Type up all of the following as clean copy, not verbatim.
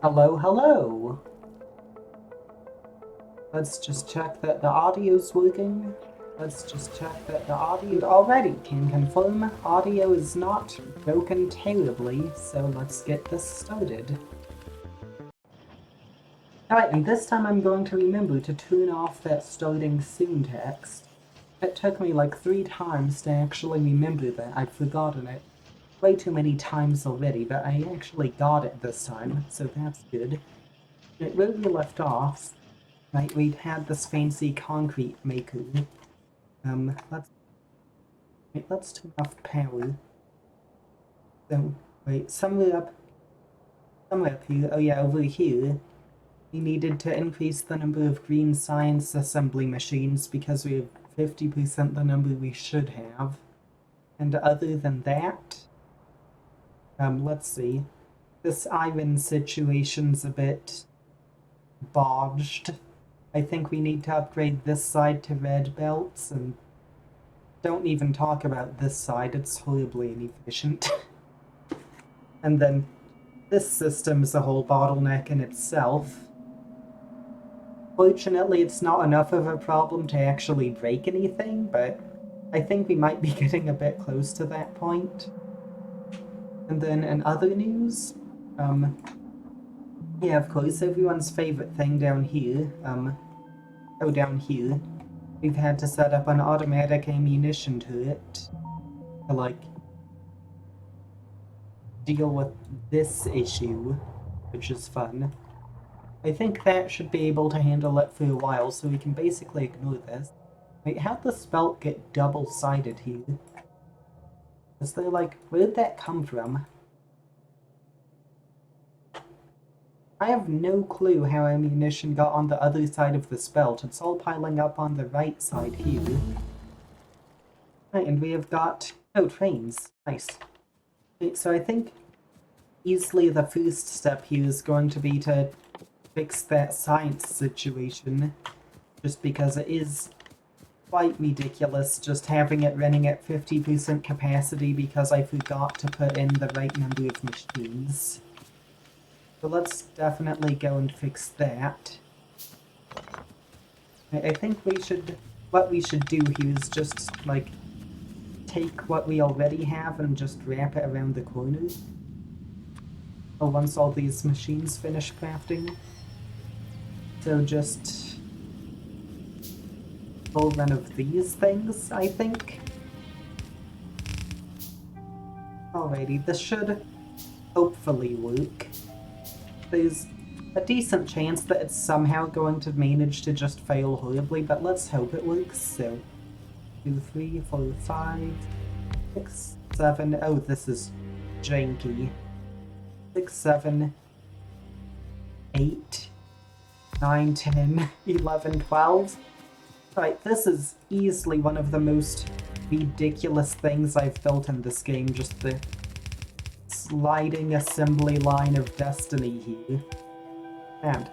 Hello, hello! Let's just check that the audio's working. Let's just check that the audio already can confirm audio is not broken terribly, so let's get this started. Alright, and this time I'm going to remember to turn off that starting soon text. It took me like 3 times to actually remember that. I'd forgotten it way too many times already, but I actually got it this time, so that's good. Where we left off, right, we'd had this fancy concrete maker. Let's turn off power. So, wait, somewhere up here, oh yeah, over here, we needed to increase the number of green science assembly machines because we have 50% the number we should have. And other than that, let's see. This iron situation's a bit bodged. I think we need to upgrade this side to red belts, and don't even talk about this side, it's horribly inefficient. And then this system's a whole bottleneck in itself. Fortunately, it's not enough of a problem to actually break anything, but I think we might be getting a bit close to that point. And then in other news, yeah, of course, everyone's favorite thing down here, down here, we've had to set up an automatic ammunition turret to, like, deal with this issue, which is fun. I think that should be able to handle it for a while, so we can basically ignore this. Wait, how'd the spelt get double-sided here? Is there, like, where'd that come from? I have no clue how ammunition got on the other side of the spelt. It's all piling up on the right side here. Right, and we have got... oh, trains. Nice. Okay, so I think easily the first step here is going to be to fix that science situation, just because it is quite ridiculous just having it running at 50% capacity because I forgot to put in the right number of machines. So let's definitely go and fix that. I think what we should do here is just, like, take what we already have and just wrap it around the corners. Oh, once all these machines finish crafting. So just pull one of these things, I think. Alrighty, this should hopefully work. There's a decent chance that it's somehow going to manage to just fail horribly, but let's hope it works. So, 2, 3, 4, 5, 6, 7, oh, this is janky. 6, 7, 8, 9, 10, 11, 12. Right, this is easily one of the most ridiculous things I've built in this game, just the sliding assembly line of destiny here. And,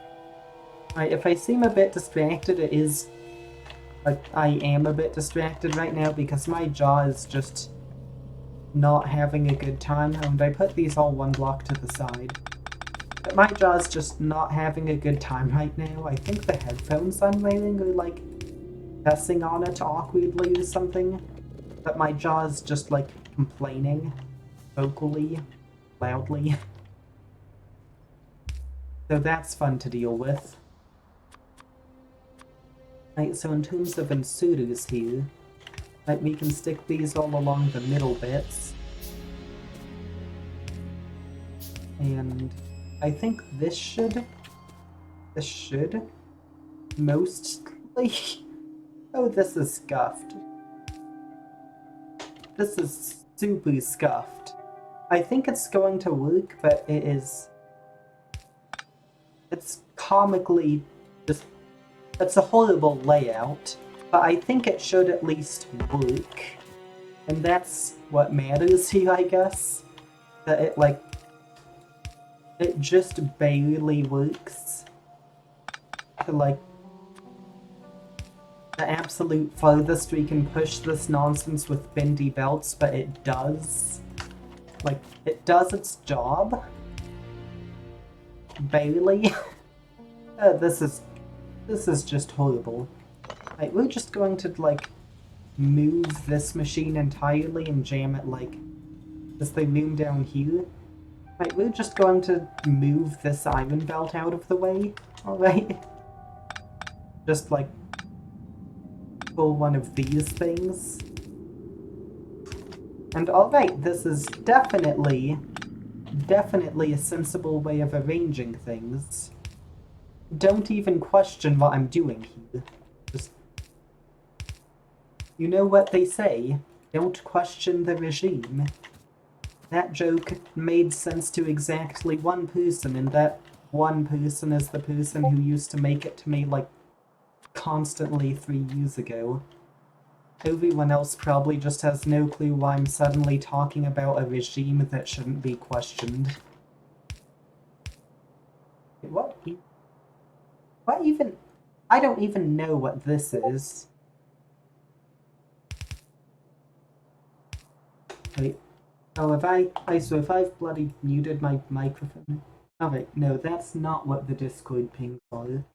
right, if I seem a bit distracted, it is... like, I am a bit distracted right now because my jaw is just not having a good time, and I put these all one block to the side. But my jaw's just not having a good time right now. I think the headphones I'm wearing are, like, pressing on it awkwardly or something. But my jaw's just, like, complaining vocally, loudly. So that's fun to deal with. Right, so in terms of inserters here, like, we can stick these all along the middle bits. And I think this should mostly... oh, this is scuffed. This is super scuffed. I think it's going to work, but it's comically just... it's a horrible layout, but I think it should at least work. And that's what matters here, I guess. That it, like, it just barely works to, like, the absolute farthest we can push this nonsense with bendy belts, but it does. Like, it does its job. Barely. This is just horrible. Like, we're just going to, like, move this machine entirely and jam it, like, as they loom down here. Right, we're just going to move this iron belt out of the way, alright? Just, like, pull one of these things. And alright, this is definitely a sensible way of arranging things. Don't even question what I'm doing here. Just... You know what they say, don't question the regime. That joke made sense to exactly one person, and that one person is the person who used to make it to me, like, constantly 3 years ago. Everyone else probably just has no clue why I'm suddenly talking about a regime that shouldn't be questioned. What even... I don't even know what this is. Wait. Oh, have so if I've bloody muted my microphone... Alright, no, that's not what the Discord pings are.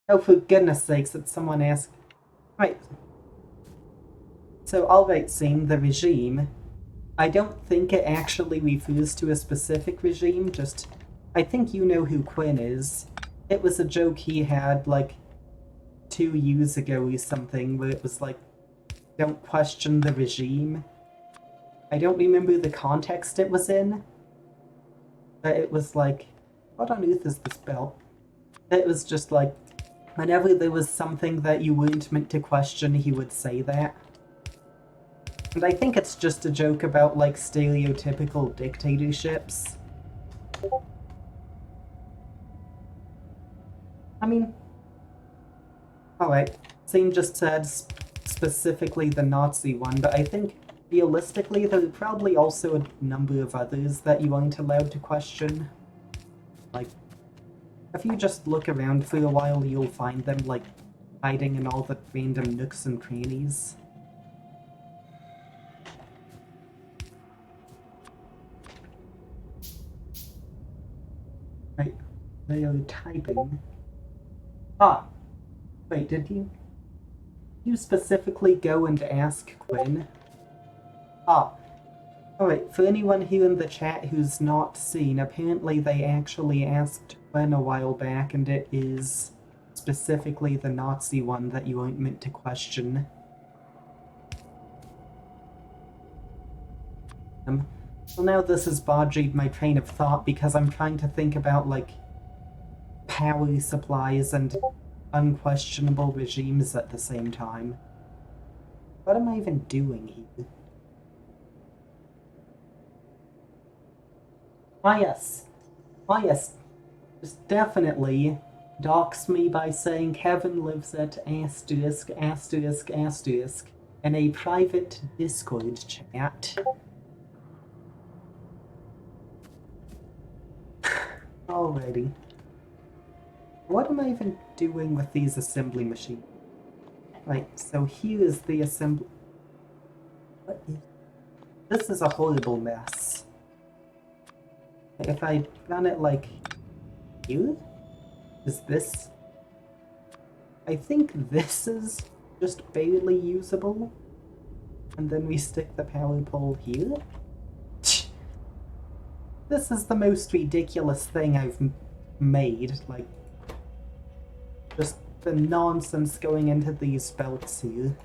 Oh, for goodness sakes, did someone ask... Right. So, alright, seeing the regime... I don't think it actually refers to a specific regime, just... I think you know who Quinn is. It was a joke he had, like, 2 years ago or something, where it was like, don't question the regime. I don't remember the context it was in, but it was like, what on earth is this belt? It was just like, whenever there was something that you weren't meant to question, he would say that. And I think it's just a joke about, like, stereotypical dictatorships. I mean... Alright, Zane just said specifically the Nazi one, but I think realistically there are probably also a number of others that you aren't allowed to question. Like, if you just look around for a while, you'll find them, like, hiding in all the random nooks and crannies. Right, they are typing. Ah! Wait, did you specifically go and ask Quinn? Ah. Alright, for anyone here in the chat who's not seen, apparently they actually asked Quinn a while back, and it is specifically the Nazi one that you aren't meant to question. Well, now this has bodged my train of thought because I'm trying to think about, like, power supplies and unquestionable regimes at the same time. What am I even doing here? Ah yes. Ah yes. Just definitely dox me by saying Kevin lives at asterisk asterisk asterisk in a private Discord chat. Alrighty. What am I even doing with these assembly machines? Right, so here is the assembly... What is... This is a horrible mess. If I run it like... Here? Is this... I think this is just barely usable. And then we stick the power pole here? This is the most ridiculous thing I've made, like... Just the nonsense going into these belts here.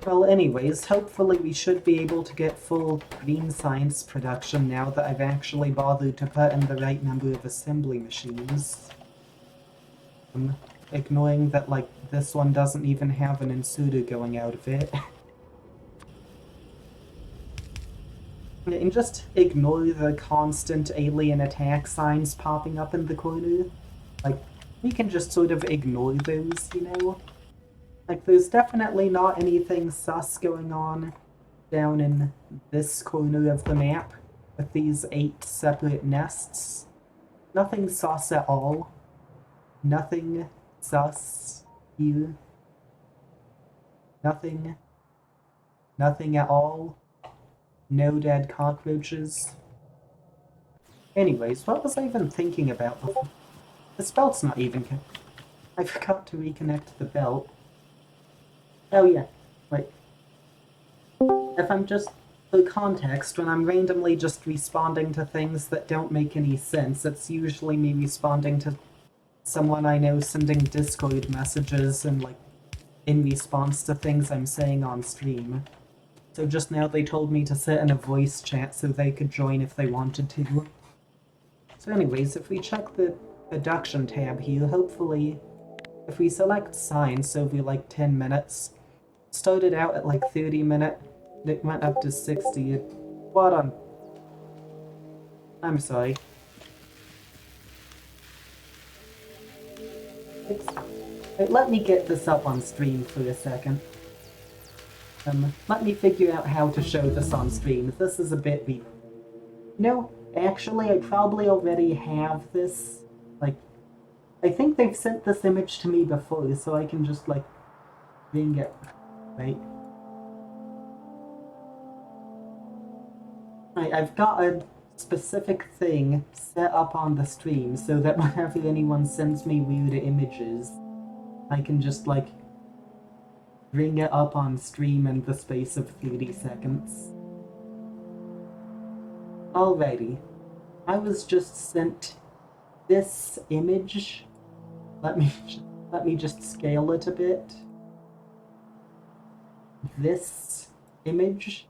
Well, anyways, hopefully we should be able to get full green science production now that I've actually bothered to put in the right number of assembly machines. Ignoring that, like, this one doesn't even have an inserter going out of it. And just ignore the constant alien attack signs popping up in the corner. Like, we can just sort of ignore those, you know? Like, there's definitely not anything sus going on down in this corner of the map with these 8 separate nests. Nothing sus at all. Nothing sus here. Nothing. Nothing at all. No dead cockroaches. Anyways, what was I even thinking about before? This belt's not even... I forgot to reconnect the belt. Oh yeah, wait. If I'm just... For context, when I'm randomly just responding to things that don't make any sense, it's usually me responding to someone I know sending Discord messages and, like, in response to things I'm saying on stream. So just now they told me to sit in a voice chat so they could join if they wanted to. So anyways, if we check the production tab here, hopefully, if we select science over like 10 minutes, started out at like 30 minutes, it went up to 60. What on... I'm sorry. Let me get this up on stream for a second. Let me figure out how to show this on stream. This is a bit weird. No, actually, I probably already have this. Like, I think they've sent this image to me before, so I can just, like, bring it. Right? Right, I've got a specific thing set up on the stream so that whenever anyone sends me weird images, I can just, like, bring it up on stream in the space of 30 seconds. Alrighty. I was just sent this image. Let me just scale it a bit. This image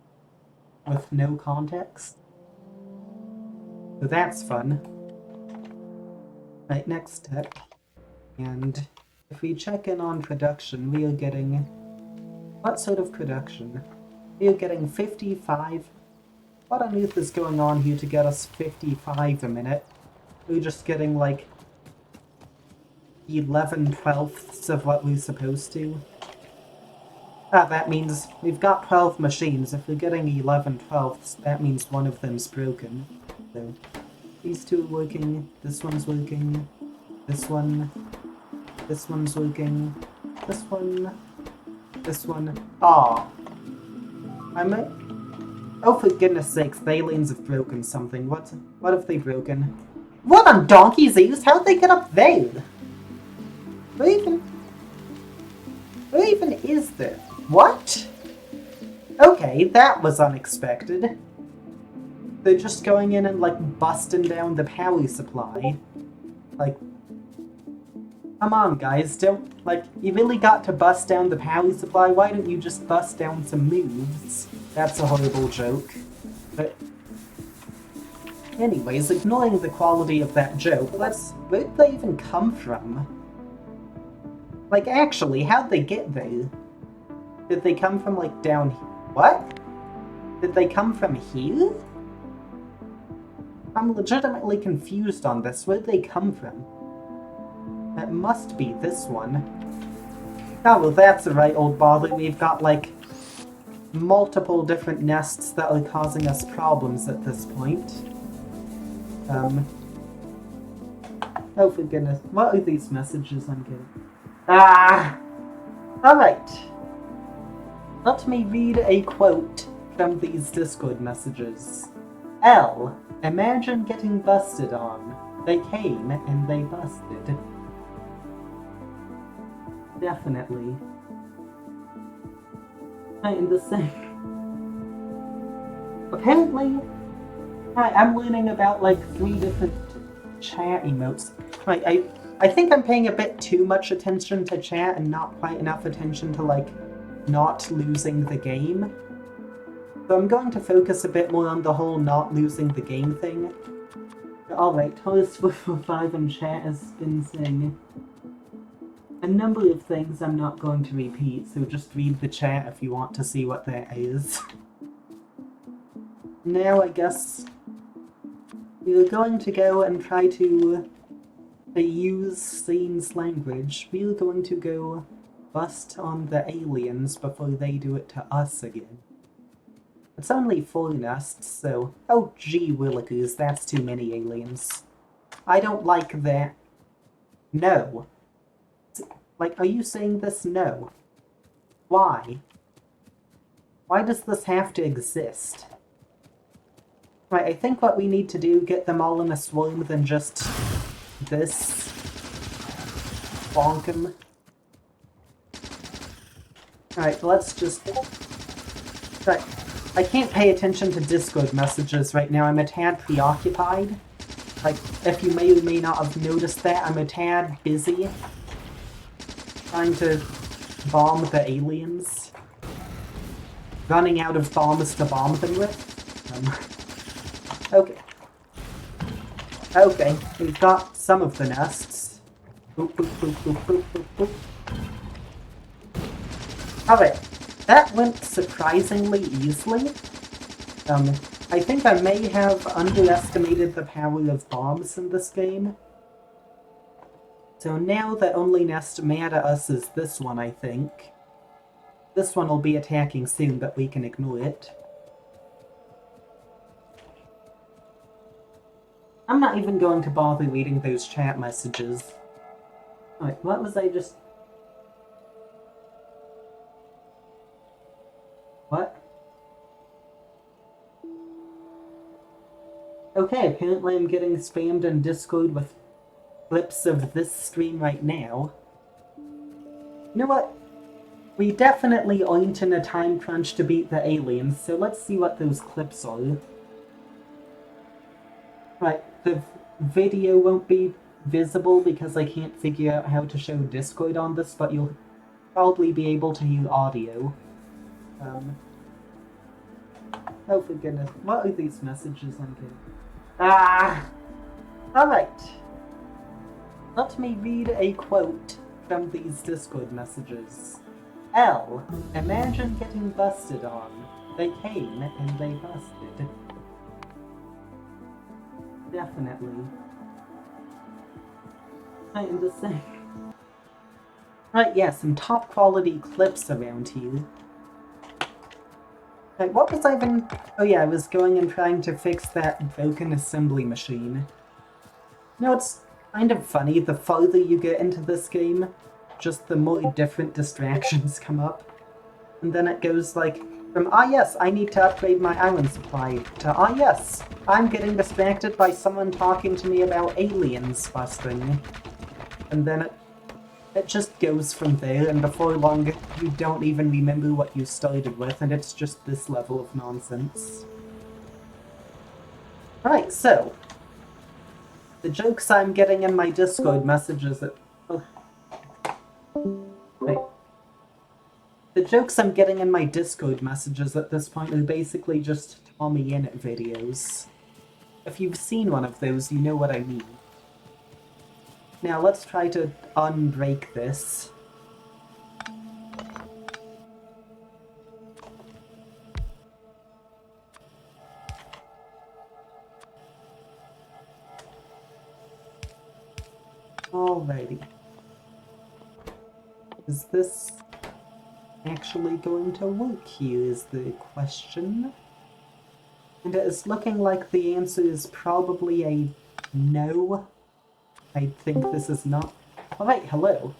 with no context. So that's fun. Right, next step. And if we check in on production, we are getting... What sort of production? We are getting 55. What on earth is going on here to get us 55 a minute? We're just getting like 11/12ths of what we're supposed to. Ah, that means we've got 12 machines. If we're getting 11/12ths, that means one of them's broken. So these two are working, this one's working, this one's working, this one. Aw. Oh, for goodness sakes, the aliens have broken something. What have they broken? What on donkey's ears? How'd they get up there? Where even is this? What? Okay, that was unexpected. They're just going in and, like, busting down the power supply. Like, come on, guys, don't, like, you really got to bust down the power supply? Why don't you just bust down some moves? That's a horrible joke. But anyways, ignoring the quality of that joke, where'd they even come from? Like, actually, how'd they get there? Did they come from, like, down here? What? Did they come from here? I'm legitimately confused on this. Where'd they come from? That must be this one. Oh, well, that's the right old bother. We've got, like, multiple different nests that are causing us problems at this point. Oh, for goodness. What are these messages I'm getting? Ah! Alright. Let me read a quote from these Discord messages. L. Imagine getting busted on. They came and they busted. Definitely. And the same. Apparently, I'm learning about like 3 different chat emotes. Right, I think I'm paying a bit too much attention to chat and not quite enough attention to like not losing the game. So I'm going to focus a bit more on the whole not losing the game thing. Alright, Toast445 in chat has been saying a number of things I'm not going to repeat, so just read the chat if you want to see what that is. Now I guess we're going to go and try to use Scene's language. We're going to go bust on the aliens before they do it to us again. It's only 4 nests, so... Oh gee willikers, that's too many aliens. I don't like that. No. Like, are you saying this? No. Why? Why does this have to exist? Right, I think what we need to do, get them all in a swarm than just this. Bonk 'em. Alright, let's just... Right, I can't pay attention to Discord messages right now, I'm a tad preoccupied. Like, if you may or may not have noticed that, I'm a tad busy trying to bomb the aliens. Running out of bombs to bomb them with. Okay. Okay, we've got some of the nests. Boop, boop, boop, boop, boop, boop, boop. Alright, that went surprisingly easily. I think I may have underestimated the power of bombs in this game. So now the only nest mad at us is this one, I think. This one will be attacking soon, but we can ignore it. I'm not even going to bother reading those chat messages. Alright, what was I just... What? Okay, apparently I'm getting spammed in Discord with clips of this stream right now. You know what? We definitely aren't in a time crunch to beat the aliens, so let's see what those clips are. Right, the video won't be visible because I can't figure out how to show Discord on this, but you'll probably be able to hear audio. Oh, for goodness. What are these messages I'm getting? Ah! Alright. Let me read a quote from these Discord messages. L. Imagine getting busted on. They came and they busted. Definitely. I understand. Right, yeah, some top quality clips around here. Right, what was I even... Oh yeah, I was going and trying to fix that broken assembly machine. You know, it's kind of funny, the farther you get into this game, just the more different distractions come up. And then it goes like, from, ah yes, I need to upgrade my iron supply, to, ah yes, I'm getting distracted by someone talking to me about aliens busting. And then it just goes from there, and before long, you don't even remember what you started with, and it's just this level of nonsense. Right, so, the jokes I'm getting in my Discord messages at... Oh. Wait. The jokes I'm getting in my Discord messages at this point are basically just Tommy Innit videos. If you've seen one of those, you know what I mean. Now let's try to unbreak this. Alrighty. Is this actually going to work here is the question. And it is looking like the answer is probably a no. I think this is not... Alright, hello.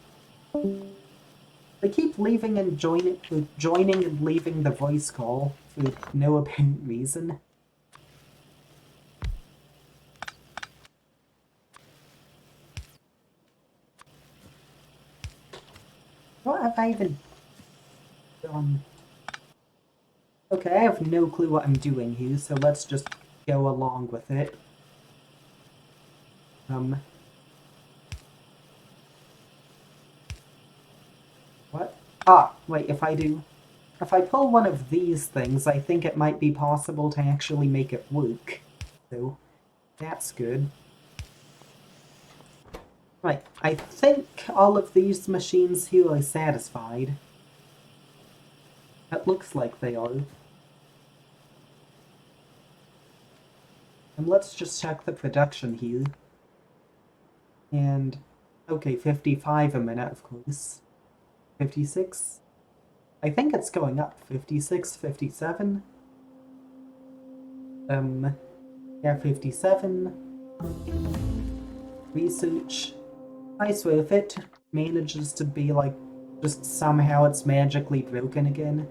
They keep leaving and joining and leaving the voice call for no apparent reason. What have I even done? Okay, I have no clue what I'm doing here, so let's just go along with it. What? Ah, wait, if I pull one of these things, I think it might be possible to actually make it work. So, that's good. Right, I think all of these machines here are satisfied. It looks like they are. And let's just check the production here. And, okay, 55 a minute, of course. 56? I think it's going up. 56, 57? Yeah, 57. research. I swear if it manages to be like, just somehow it's magically broken again.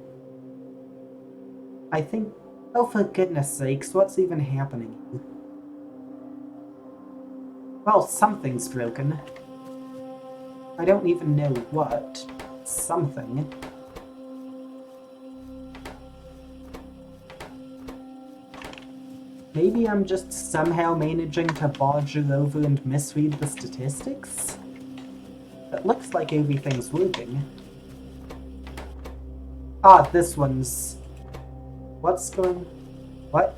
I think, oh for goodness sakes, what's even happening here? Well, something's broken. I don't even know what. Something. Maybe I'm just somehow managing to bodge over and misread the statistics? It looks like everything's working. Ah, this one's... What's going... What?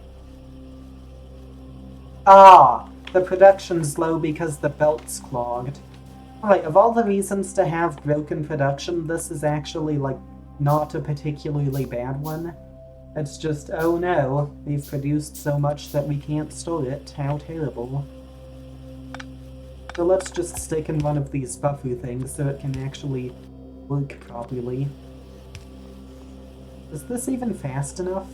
Ah! The production's low because the belt's clogged. Alright, of all the reasons to have broken production, this is actually, like, not a particularly bad one. It's just, oh no, we've produced so much that we can't store it. How terrible. So let's just stick in one of these buffer things so it can actually work properly. Is this even fast enough?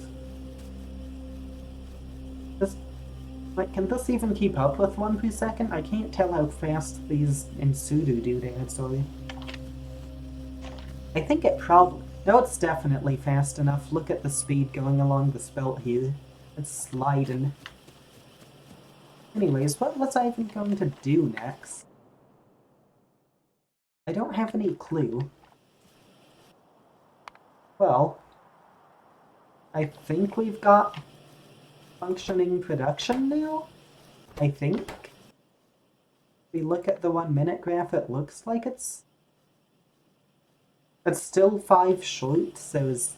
Like, can this even keep up with 1 per second? I can't tell how fast these Insudu doodads are. I think it probably... No, it's definitely fast enough. Look at the speed going along this belt here. It's sliding. Anyways, what was I even going to do next? I don't have any clue. Well, I think we've got functioning production now? I think. If we look at the 1 minute graph, it looks like it's still 5 short, so is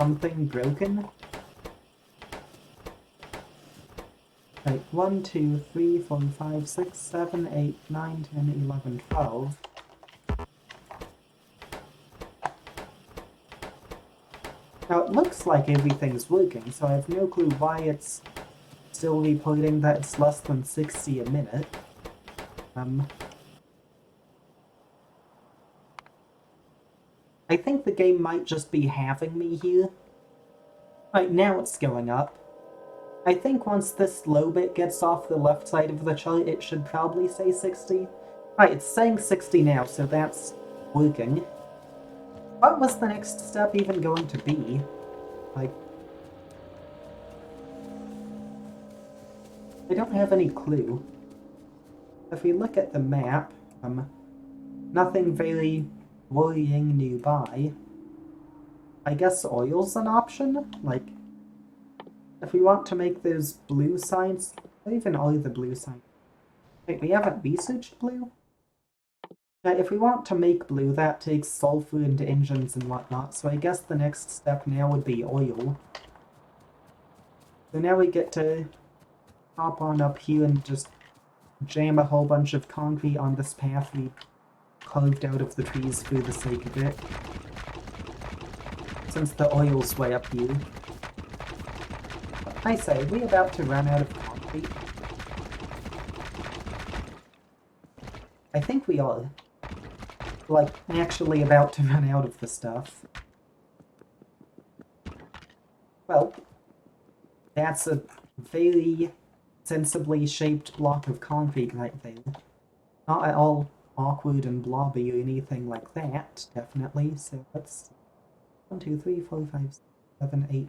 something broken? Like 1, 2, 3, 4, 5, 6, 7, 8, 9, 10, 11, 12. Now it looks like everything's working, so I have no clue why it's still reporting that it's less than 60 a minute. I think the game might just be having me here. Right, now it's going up. I think once this low bit gets off the left side of the chart, it should probably say 60. Right, it's saying 60 now, so that's working. What was the next step even going to be? Like... I don't have any clue. If we look at the map, nothing very worrying nearby. I guess oil's an option? Like, if we want to make those blue signs... What even are the blue signs? Wait, we haven't researched blue? Yeah, if we want to make blue, that takes sulfur and engines and whatnot, so I guess the next step now would be oil. So now we get to hop on up here and just jam a whole bunch of concrete on this path we carved out of the trees for the sake of it. Since the oil's way up here. I say, are we about to run out of concrete? I think we are. Like, actually about to run out of the stuff. Well, that's a very sensibly shaped block of concrete right there. Not at all awkward and blobby or anything like that, definitely. So let's... 1, 2, 3, 4, 5, 6, 7, 8,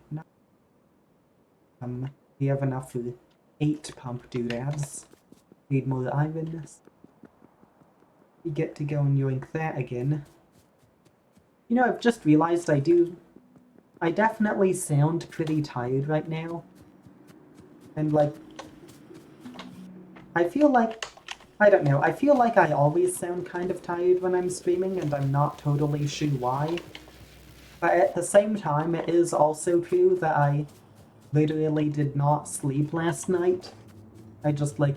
9. We have enough for 8 pump doodads. Need more iron. We get to go and yoink that again. You know, I've just realized I definitely sound pretty tired right now. And like, I feel like, I don't know, I feel like I always sound kind of tired when I'm streaming, and I'm not totally sure why. But at the same time, it is also true that I literally did not sleep last night. I just, like,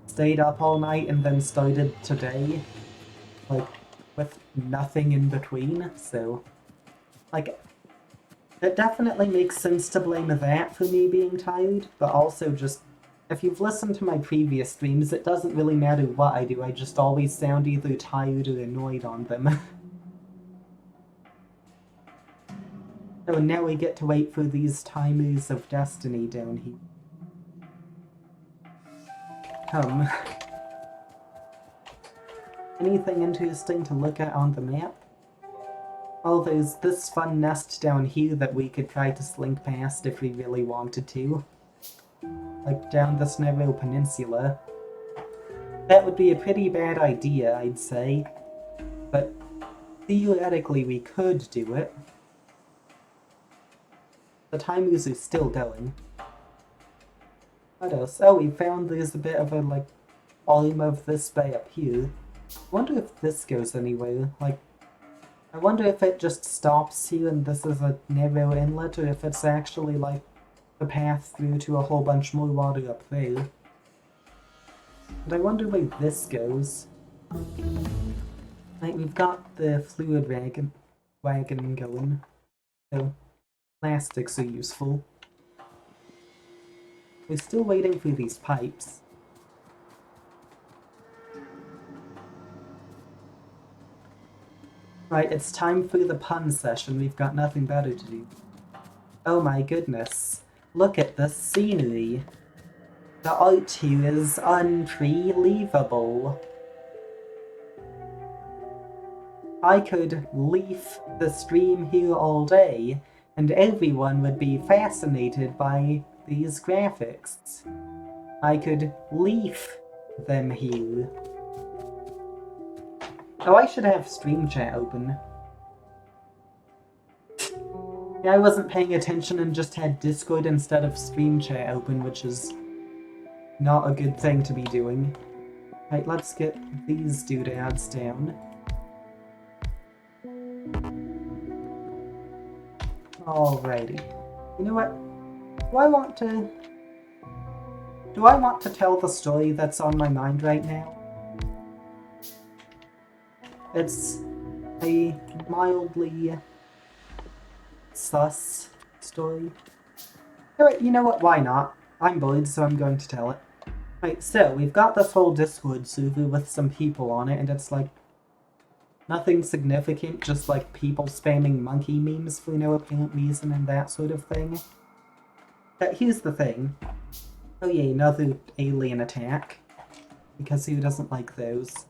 stayed up all night and then started today, like, with nothing in between, so, like, it definitely makes sense to blame that for me being tired, but also just, if you've listened to my previous streams, it doesn't really matter what I do, I just always sound either tired or annoyed on them. So now we get to wait for these timers of destiny down here. Anything interesting to look at on the map? Oh, there's this fun nest down here that we could try to slink past if we really wanted to. Like down this narrow peninsula. That would be a pretty bad idea, I'd say. But theoretically we could do it. The timers are still going. What else? Oh, we found there's a bit of a, like, arm of this bay up here. I wonder if this goes anywhere. Like, I wonder if it just stops here and this is a narrow inlet, or if it's actually, like, the path through to a whole bunch more water up there. But I wonder where this goes. Like, we've got the fluid wagon going, so plastics are useful. We're still waiting for these pipes. Right, it's time for the pun session. We've got nothing better to do. Oh my goodness. Look at the scenery. The art here is unbelievable. I could leaf the stream here all day, and everyone would be fascinated by these graphics. I could leaf them here. Oh, I should have stream chat open. Yeah, I wasn't paying attention and just had Discord instead of stream chat open, which is not a good thing to be doing. Right, let's get these doodads down. Alrighty. You know what? Do I want to tell the story that's on my mind right now? It's a mildly sus story. Alright, you know what? Why not? I'm bored, so I'm going to tell it. Right, so we've got this whole Discord server with some people on it, and it's like nothing significant, just like people spamming monkey memes for no apparent reason and that sort of thing. But here's the thing. Oh yeah, another alien attack. Because who doesn't like those?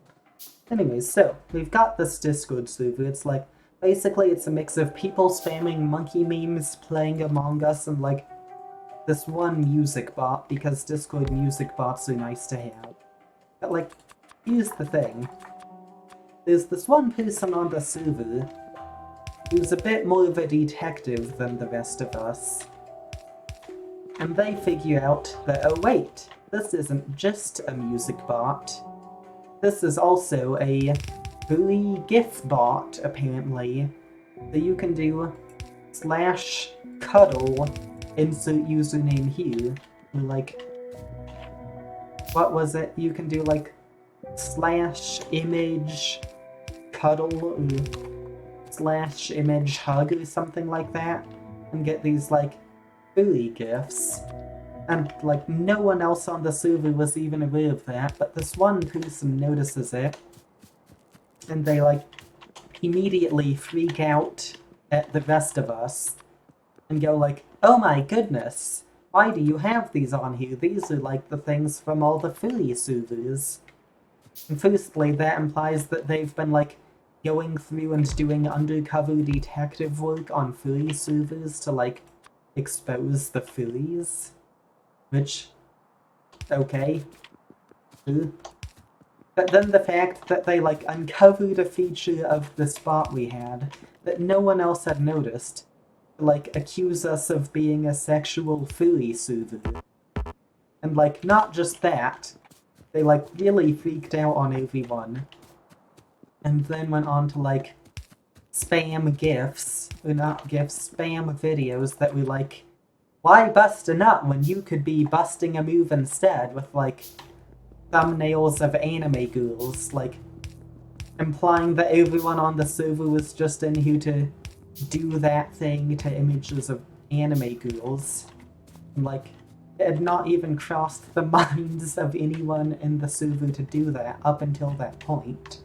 Anyways, so we've got this Discord server. It's like, basically it's a mix of people spamming monkey memes, playing Among Us, and like this one music bot, because Discord music bots are nice to have. But like, here's the thing. There's this one person on the server who's a bit more of a detective than the rest of us. And they figure out that, oh wait, this isn't just a music bot. This is also a bully GIF bot, apparently. So you can do /cuddle, insert username here. Or like, what was it? You can do like /image cuddle or /image hug or something like that. And get these like bully GIFs. And like no one else on the server was even aware of that, but this one person notices it. And they like immediately freak out at the rest of us. And go like, oh my goodness, why do you have these on here? These are like the things from all the furry servers. And firstly, that implies that they've been like going through and doing undercover detective work on furry servers to like expose the furries. Which, okay. But then the fact that they like uncovered a feature of the spot we had that no one else had noticed, like accuse us of being a sexual furry server. And like not just that, they like really freaked out on everyone. And then went on to like spam GIFs, or not GIFs, spam videos that were like, why bust a nut when you could be busting a move instead, with like thumbnails of anime girls, like implying that everyone on the server was just in here to do that thing to images of anime girls. And like, it had not even crossed the minds of anyone in the server to do that up until that point.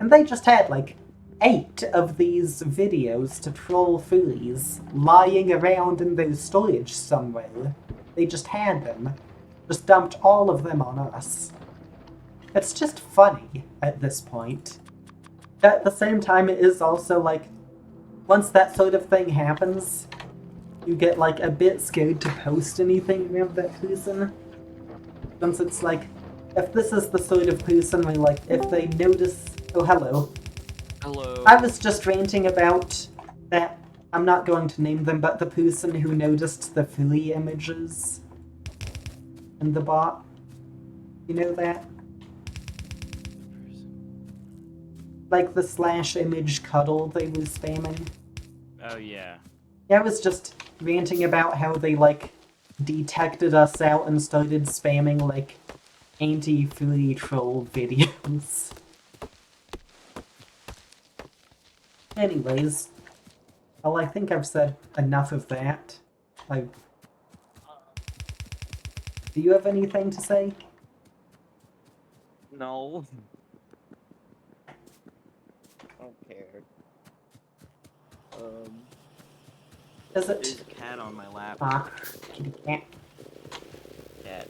And they just had like 8 of these videos to troll furries lying around in their storage somewhere. They just had them. Just dumped all of them on us. It's just funny at this point. At the same time, it is also like, once that sort of thing happens, you get like a bit scared to post anything around that person. Since it's like, if this is the sort of person where like, if they notice... Oh, hello. Hello. I was just ranting about that, I'm not going to name them, but the person who noticed the fully images in the bot. You know that? Like the slash image cuddle they were spamming. Oh yeah. Yeah, I was just ranting about how they like detected us out and started spamming like anti-fully troll videos. Anyways, well, I think I've said enough of that. Do you have anything to say? No. I don't care. Is There's it? a cat on my lap. Ah, kitty cat. Cat.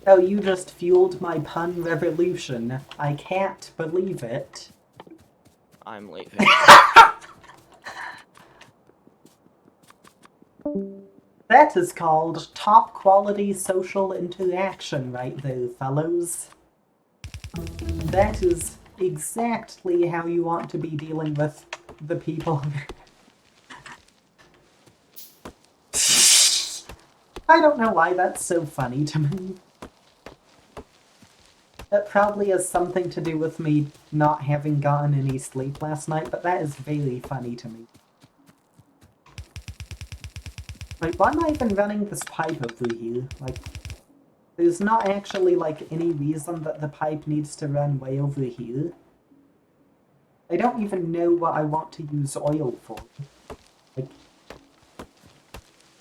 Oh, you just fueled my pun revolution. I can't believe it. I'm leaving. That is called top quality social interaction right there, fellows. That is exactly how you want to be dealing with the people. I don't know why that's so funny to me. It probably has something to do with me not having gotten any sleep last night, but that is very funny to me. Like, why am I even running this pipe over here? Like, there's not actually, like, any reason that the pipe needs to run way over here. I don't even know what I want to use oil for. Like,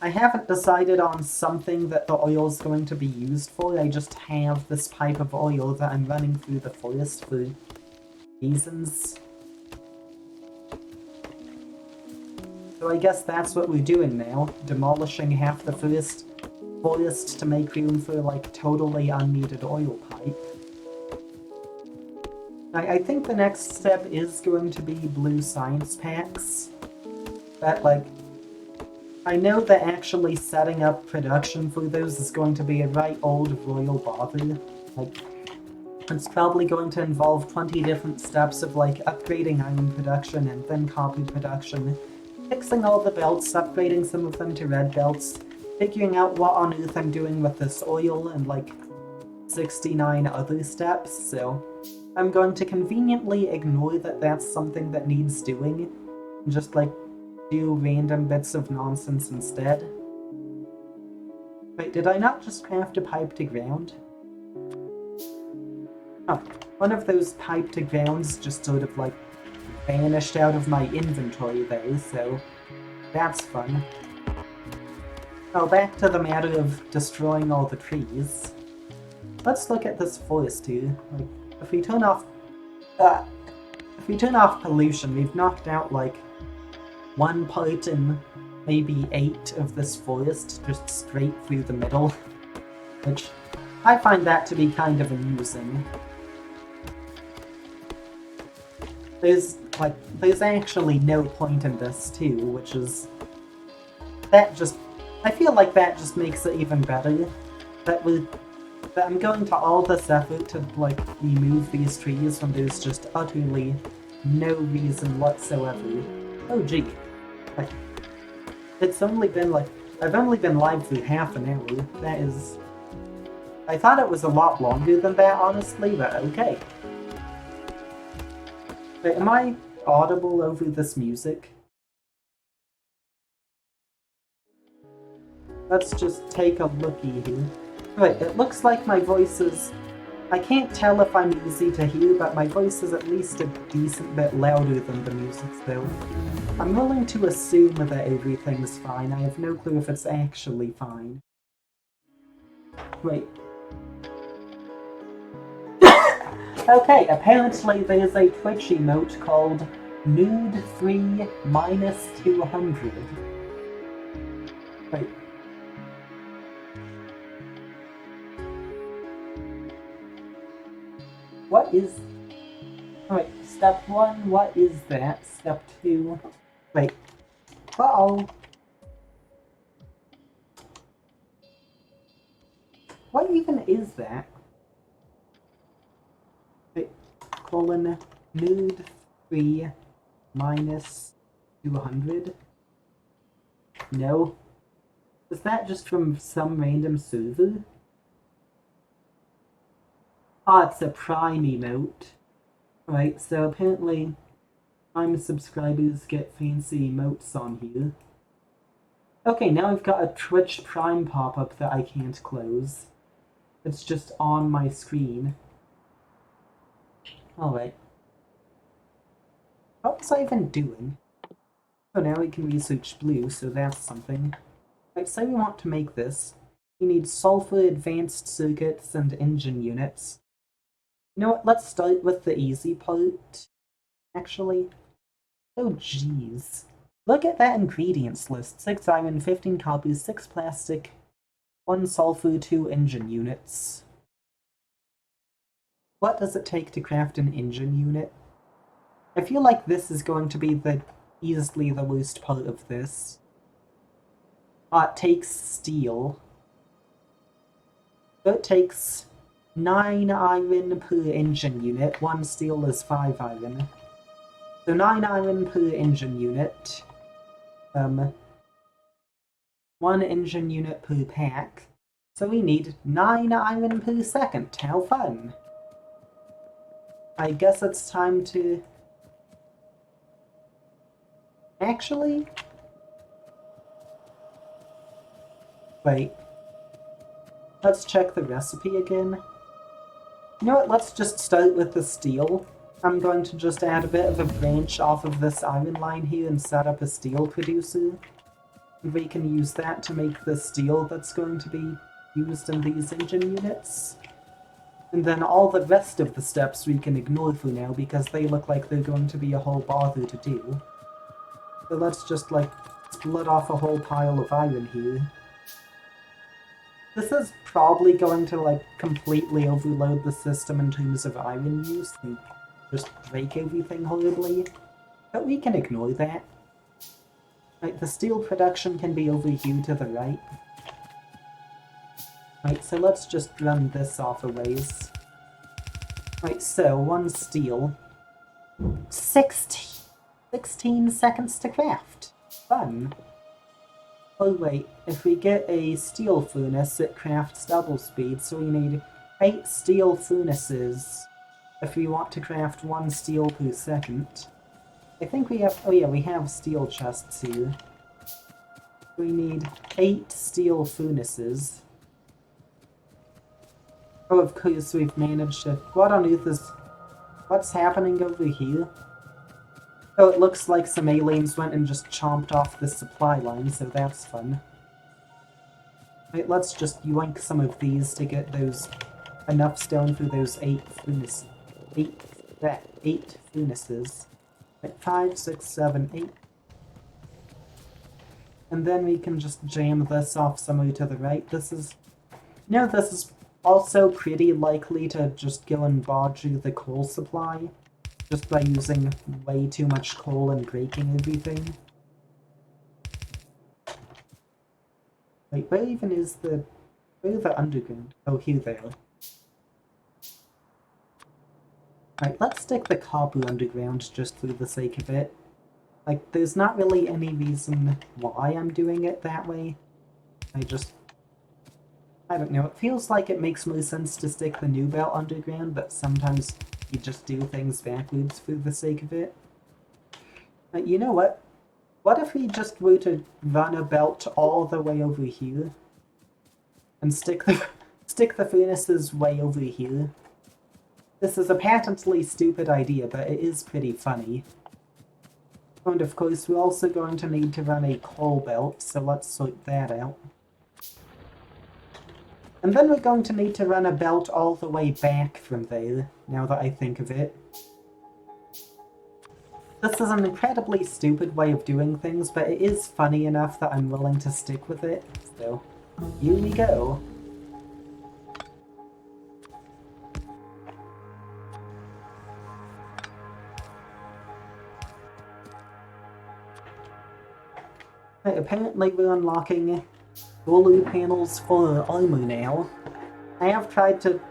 I haven't decided on something that the oil's going to be used for. I just have this pipe of oil that I'm running through the forest for reasons. So I guess that's what we're doing now. Demolishing half the forest to make room for, like, totally unneeded oil pipe. I think the next step is going to be blue science packs. But, like, I know that actually setting up production for those is going to be a right old royal bother. Like, it's probably going to involve 20 different steps of, like, upgrading iron production and then copper production, fixing all the belts, upgrading some of them to red belts, figuring out what on earth I'm doing with this oil, and, like, 69 other steps, so I'm going to conveniently ignore that that's something that needs doing, and just, like, do random bits of nonsense instead. Wait, did I not just craft a pipe to ground? Oh, one of those pipe to grounds just sort of, like, vanished out of my inventory though, so that's fun. Oh, back to the matter of destroying all the trees. Let's look at this forest here. Like, if we turn off pollution, we've knocked out like 1 part in maybe 8 of this forest just straight through the middle, which I find that to be kind of amusing. There's actually no point in this too, which is... I feel like that just makes it even better. That I'm going to all this effort to, like, remove these trees when there's just utterly no reason whatsoever. Oh gee. It's only been, like... I've only been live for half an hour. That is... I thought it was a lot longer than that, honestly, but okay. Wait, am I audible over this music? Let's just take a looky here. Wait, it looks like my voice is... I can't tell if I'm easy to hear, but my voice is at least a decent bit louder than the music's though. I'm willing to assume that everything's fine. I have no clue if it's actually fine. Wait. Okay, apparently there's a Twitch emote called Nude3 -200. Wait. what is... Alright, step 1, what is that? Step 2... Wait. Uh-oh. What even is that? Wait, colon, mood 3 minus 200? No. Is that just from some random server? Ah, it's a Prime emote. Right, so apparently Prime subscribers get fancy emotes on here. Okay, now I've got a Twitch Prime pop-up that I can't close. It's just on my screen. Alright. What was I even doing? Oh, now we can research blue, so that's something. Right, say we want to make this. We need sulfur advanced circuits and engine units. You know what, let's start with the easy part, actually. Oh jeez. Look at that ingredients list. 6 iron, 15 copper, 6 plastic, 1 sulfur, 2 engine units. What does it take to craft an engine unit? I feel like this is going to be easily the worst part of this. It takes steel. So it takes 9 iron per engine unit. 1 steel is 5 iron. So 9 iron per engine unit. 1 engine unit per pack. So we need 9 iron per second. How fun! I guess it's time to... Actually... Wait. Let's check the recipe again. You know what, let's just start with the steel. I'm going to just add a bit of a branch off of this iron line here and set up a steel producer. And we can use that to make the steel that's going to be used in these engine units. And then all the rest of the steps we can ignore for now because they look like they're going to be a whole bother to do. So let's just, like, split off a whole pile of iron here. This is probably going to, like, completely overload the system in terms of iron use and just break everything horribly. But we can ignore that. Right, the steel production can be over here to the right. Right, so let's just run this off a ways. Right, so 1 steel. 16 seconds to craft. Fun. Oh wait, if we get a steel furnace, it crafts double speed, so we need 8 steel furnaces if we want to craft 1 steel per second. I think we have... oh yeah, we have steel chests here. We need 8 steel furnaces. Oh, of course we've managed to... What on earth is... What's happening over here? Oh, it looks like some aliens went and just chomped off the supply line, so that's fun. Right, let's just yoink some of these to get those... enough stone for those 8 furnaces. 8 furnaces. Right, 5, 6, 7, 8. And then we can just jam this off somewhere to the right. This is... You know, this is also pretty likely to just go and bodge the coal supply. Just by using way too much coal and breaking everything. Wait, where even is the... Where are the underground? Oh, here they are. Alright, let's stick the copper underground just for the sake of it. Like, there's not really any reason why I'm doing it that way. I don't know, it feels like it makes more sense to stick the new belt underground, but sometimes you just do things backwards for the sake of it. But you know what? What if we just were to run a belt all the way over here? And stick the furnaces way over here? This is a patently stupid idea, but it is pretty funny. And of course, we're also going to need to run a coal belt, so let's sort that out. And then we're going to need to run a belt all the way back from there, now that I think of it. This is an incredibly stupid way of doing things, but it is funny enough that I'm willing to stick with it, so here we go. Right, apparently we're unlocking solar panels for armor now. I have tried to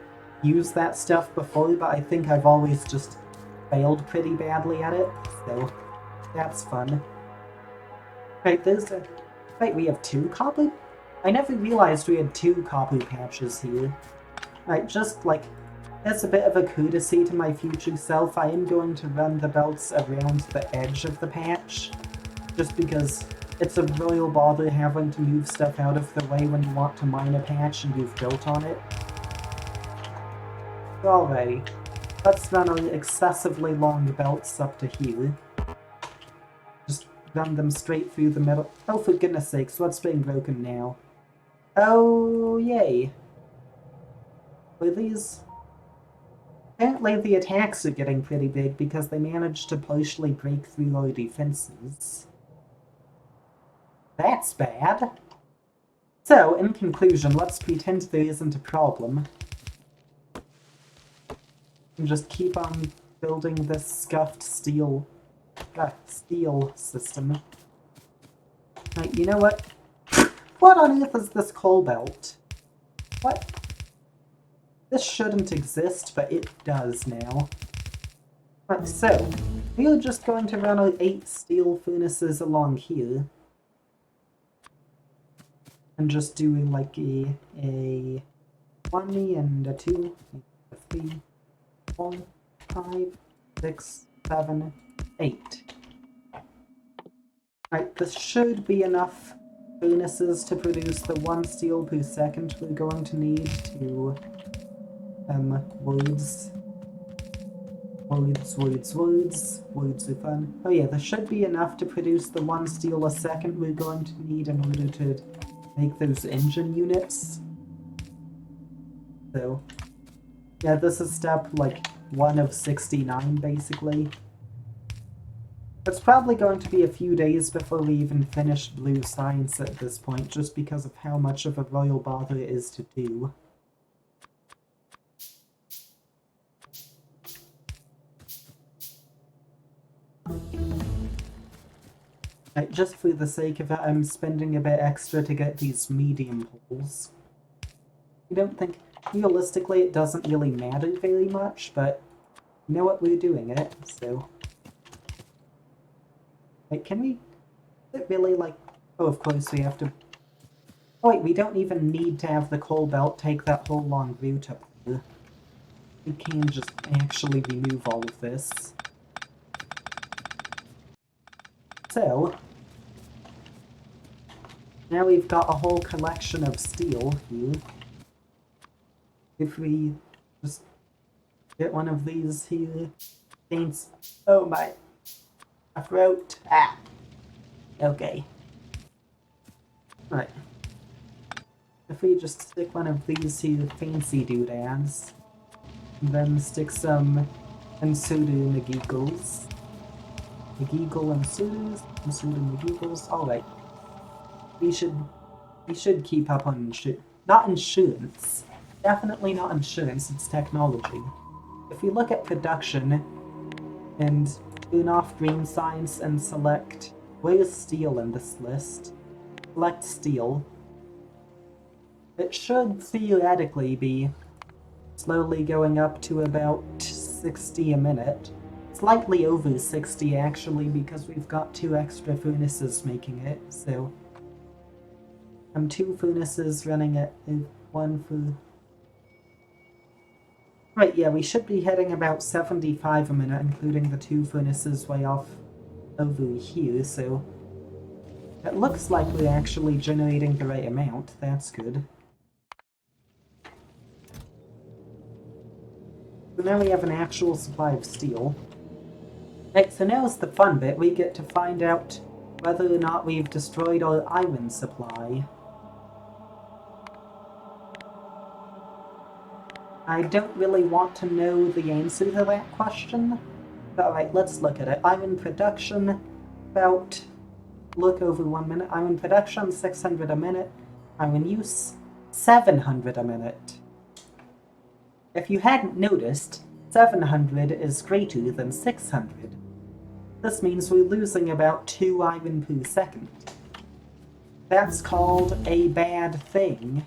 use that stuff before, but I think I've always just failed pretty badly at it, so that's fun. Right, Wait, we have 2 copper? I never realized we had 2 copper patches here. Right, just like, as a bit of a courtesy to my future self, I am going to run the belts around the edge of the patch, just because it's a royal bother having to move stuff out of the way when you want to mine a patch and you've built on it. Alrighty, let's run our excessively long belts up to here. Just run them straight through the middle. Oh, for goodness sakes, what's being broken now? Oh, yay. Were these... Apparently the attacks are getting pretty big because they managed to partially break through our defenses. That's bad. So, in conclusion, let's pretend there isn't a problem. And just keep on building this scuffed steel system. Right, you know what? What on earth is this coal belt? What? This shouldn't exist, but it does now. Right, so, we are just going to run our 8 steel furnaces along here. And just do like a 1 and a 2, a 3, 4, 5, 6, 7, 8. Right, this should be enough furnaces to produce the 1 steel per second we're going to need to words are fun. Oh yeah, there should be enough to produce the 1 steel a second we're going to need in order to make those engine units. So, yeah, this is step, like, 1 of 69, basically. It's probably going to be a few days before we even finish blue science at this point, just because of how much of a royal bother it is to do. Just for the sake of it, I'm spending a bit extra to get these medium holes. I don't think, realistically, it doesn't really matter very much, but you know what, we're doing it, so... Like, can we... Is it really, like... Oh, of course, we have to... Oh wait, we don't even need to have the coal belt take that whole long route up there. We can just actually remove all of this. So... Now we've got a whole collection of steel here. If we just get one of these here... Thanks. Oh my... My throat. Ah. Okay. Right. If we just stick one of these here fancy doodads, and then stick some Ensudu McGeagles. McGeagle Ensudus, Ensudu McGeagles, alright. We should keep up on not insurance. Definitely not insurance, it's technology. If we look at production and turn off green science and select where's steel in this list? Select steel. It should theoretically be slowly going up to about 60 a minute. Slightly over 60 actually, because we've got 2 extra furnaces making it, so... 2 furnaces running at 1 for... Right, yeah, we should be hitting about 75 a minute, including the 2 furnaces way off over here, so... It looks like we're actually generating the right amount, that's good. So now we have an actual supply of steel. Right, so now's the fun bit, we get to find out whether or not we've destroyed our iron supply. I don't really want to know the answer to that question. Alright, let's look at it. Iron production, about... Look over 1 minute. Iron production, 600 a minute. Iron use, 700 a minute. If you hadn't noticed, 700 is greater than 600. This means we're losing about 2 iron per second. That's called a bad thing.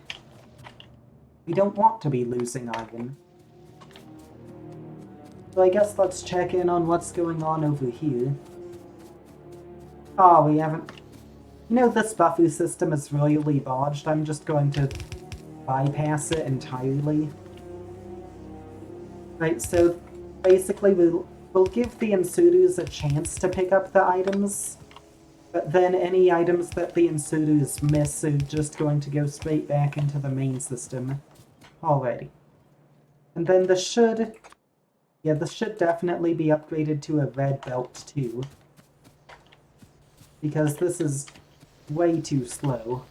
We don't want to be losing iron. So I guess let's check in on what's going on over here. Oh, we haven't... You know, this buffer system is royally bodged. I'm just going to bypass it entirely. Right, so basically we'll give the inserters a chance to pick up the items, but then any items that the inserters miss are just going to go straight back into the main system. Alrighty. And then this should... Yeah, this should definitely be upgraded to a red belt too. Because this is way too slow.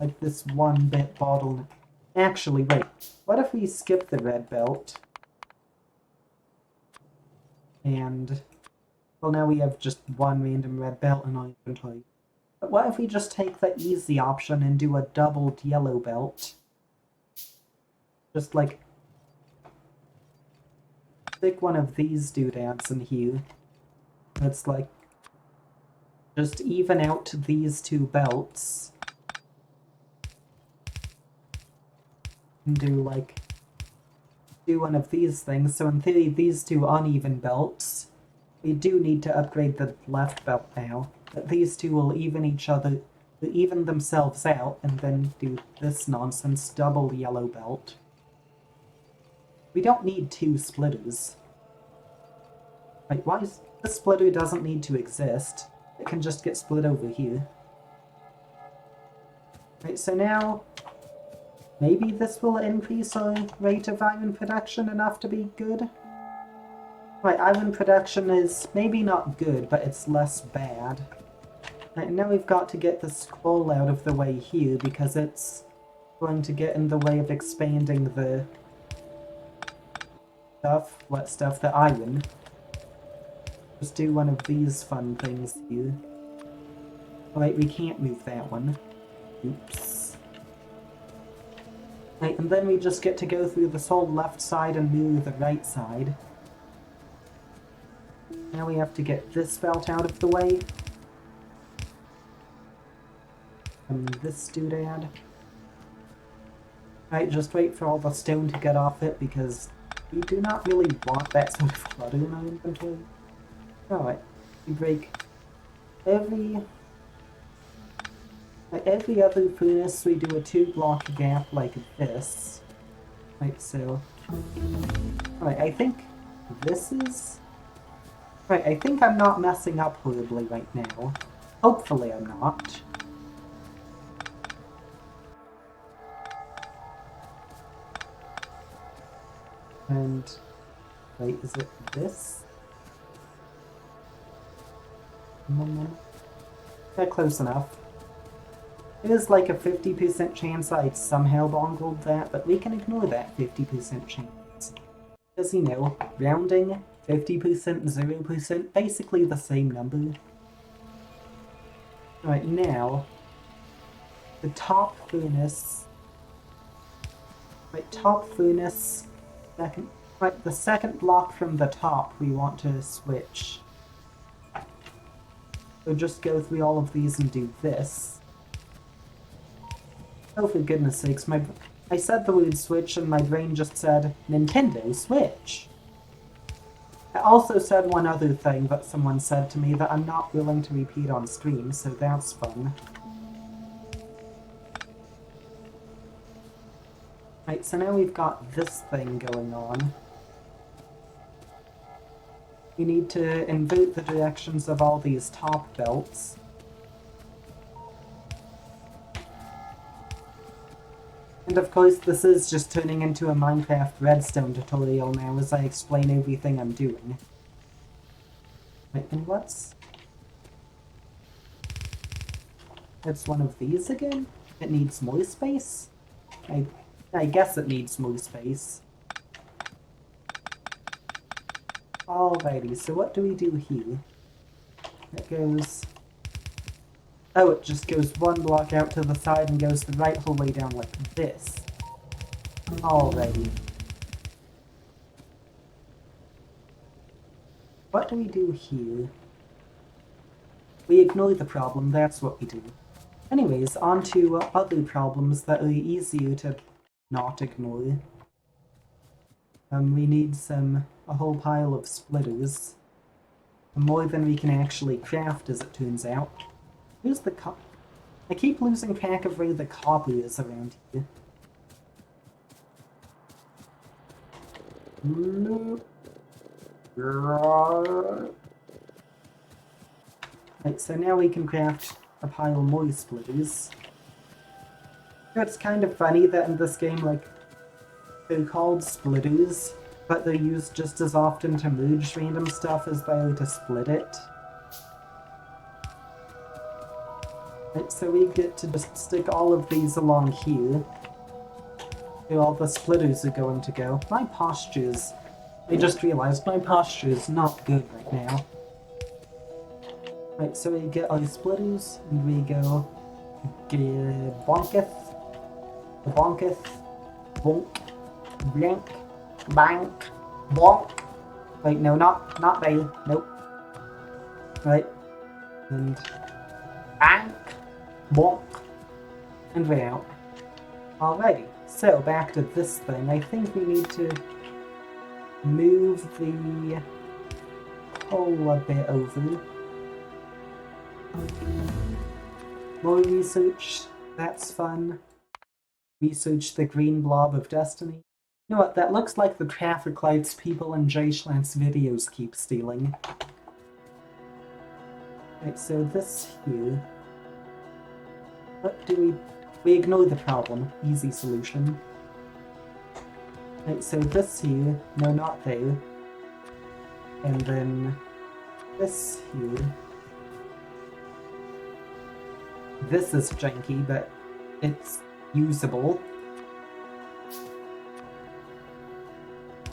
Like this 1-bit bottleneck. Actually, wait. What if we skip the red belt? And... Well, now we have just one random red belt in our inventory. But what if we just take the easy option and do a doubled yellow belt? Just like... Stick one of these doodads in here. It's like... Just even out these two belts. And do like... Do one of these things. So in theory, these two uneven belts... We do need to upgrade the left belt now. But these two will even themselves out, and then do this nonsense double yellow belt. We don't need two splitters. Like, why is... This splitter doesn't need to exist. It can just get split over here. Right, so now... Maybe this will increase our rate of iron production enough to be good? Right, iron production is maybe not good, but it's less bad. Right, now we've got to get the scroll out of the way here, because it's going to get in the way of expanding the stuff, the iron. Just do one of these fun things here. Right, we can't move that one. Oops. Right, and then we just get to go through this whole left side and move the right side. Now we have to get this belt out of the way. And this doodad. Right, just wait for all the stone to get off it, because we do not really want that sort of clutter in our inventory. Alright, we break every other furnace, we do a 2-block gap like this. Right, so... Alright, I think this is... Right, I think I'm not messing up horribly right now. Hopefully I'm not. And... Wait, is it this? Yeah, close enough. It is like a 50% chance I'd somehow bungled that, but we can ignore that 50% chance. Because, you know, rounding, 50%, 0%, basically the same number. Right, now, the top furnace... Right, top furnace, second... Right, the second block from the top we want to switch. So just go through all of these and do this. Oh, for goodness sakes, I said the word Switch and my brain just said, Nintendo Switch! I also said one other thing that someone said to me that I'm not willing to repeat on stream, so that's fun. Right, so now we've got this thing going on. We need to invert the directions of all these top belts. And of course, this is just turning into a Minecraft redstone tutorial now as I explain everything I'm doing. Right, and what's... It's one of these again? It needs more space? I guess it needs more space. Alrighty, so what do we do here? It goes... Oh, it just goes one block out to the side and goes the right whole way down like this. Alrighty. What do we do here? We ignore the problem, that's what we do. Anyways, on to other problems that are easier to not ignore. We need a whole pile of splitters. More than we can actually craft, as it turns out. Where's the I keep losing track of where the copper is around here. Right, so now we can craft a pile more splitters. It's kind of funny that in this game, like, they're called splitters, but they're used just as often to merge random stuff as they are to split it. Right, so we get to just stick all of these along here. Where all the splitters are going to go. My posture's... I just realized my posture is not good right now. Right, so we get our splitters, and we go... bonketh, bonketh, bonk, blank, bank, bonk. Wait, no, not there. Nope. Right. And... bank, bonk, and we're out. Alrighty, so back to this thing. I think we need to move the coal a bit over. More research, that's fun. Research the green blob of destiny. You know what, that looks like the traffic lights people in Jayschlant's videos keep stealing. Right, so this here... What do we ignore the problem. Easy solution. Right, so this here, no, not there. And then this here. This is janky, but it's usable.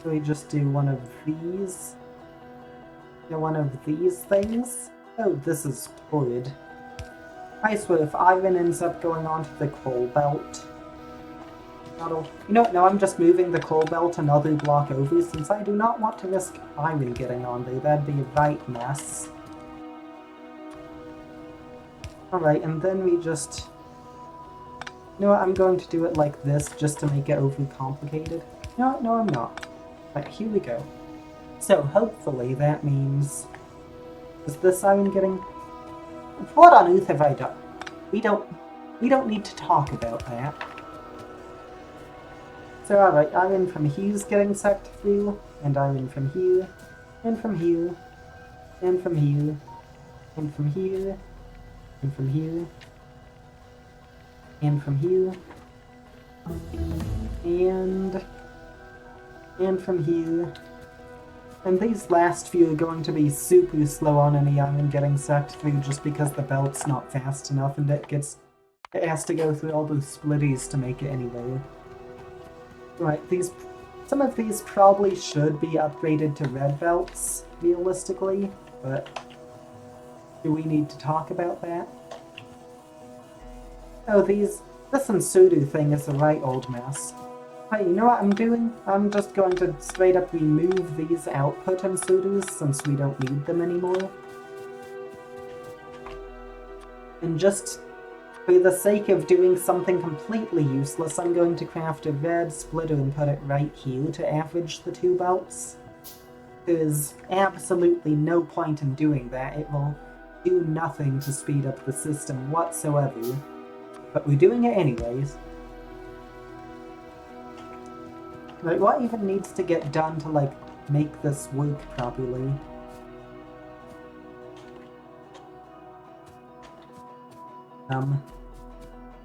So we just do one of these. Yeah, one of these things. Oh, this is horrid. I swear, if iron ends up going onto the coal belt, that'll... You know what, no, I'm just moving the coal belt another block over, since I do not want to risk iron getting on there. That'd be a right mess. Alright, and then we just... You know what, I'm going to do it like this, just to make it overly complicated. No, no, I'm not. Right, here we go. So, hopefully that means... Is this iron getting... What on earth have I done? We don't need to talk about that. So alright, iron from here's getting sucked through, and iron from here, and from here, and from here, and from here, and from here, and from here, and from here. And these last few are going to be super slow on any iron getting sucked through just because the belt's not fast enough and it has to go through all those splitties to make it anyway. Right, some of these probably should be upgraded to red belts, realistically, but do we need to talk about that? Oh, this Ensudu thing is a right old mess. Hey, you know what I'm doing? I'm just going to straight up remove these output Ensudus since we don't need them anymore. And just for the sake of doing something completely useless, I'm going to craft a red splitter and put it right here to average the two belts. There's absolutely no point in doing that. It will do nothing to speed up the system whatsoever. But we're doing it anyways. Like, what even needs to get done to, like, make this work properly?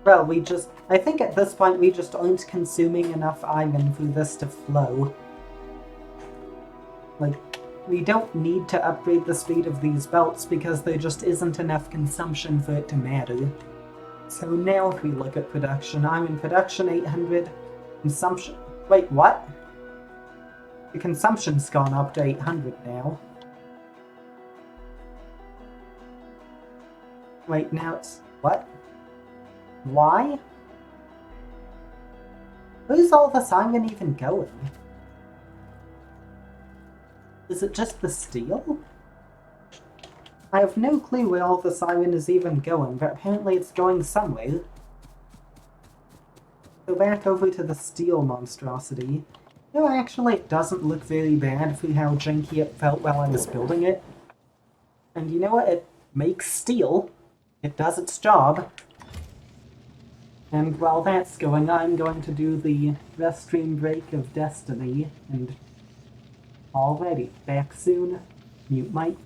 Well, I think at this point we just aren't consuming enough iron for this to flow. Like, we don't need to upgrade the speed of these belts because there just isn't enough consumption for it to matter. So now if we look at production, I'm in production 800, consumption... Wait, what? The consumption's gone up to 800 now. Wait, now it's... What? Why? Where's all this iron even going? Is it just the steel? I have no clue where all this iron is even going, but apparently it's going somewhere. Go back over to the steel monstrosity. No, actually it doesn't look very bad for how janky it felt while I was building it. And you know what? It makes steel. It does its job. And while that's going, I'm going to do the restroom break of destiny, and already back soon. Mute mic.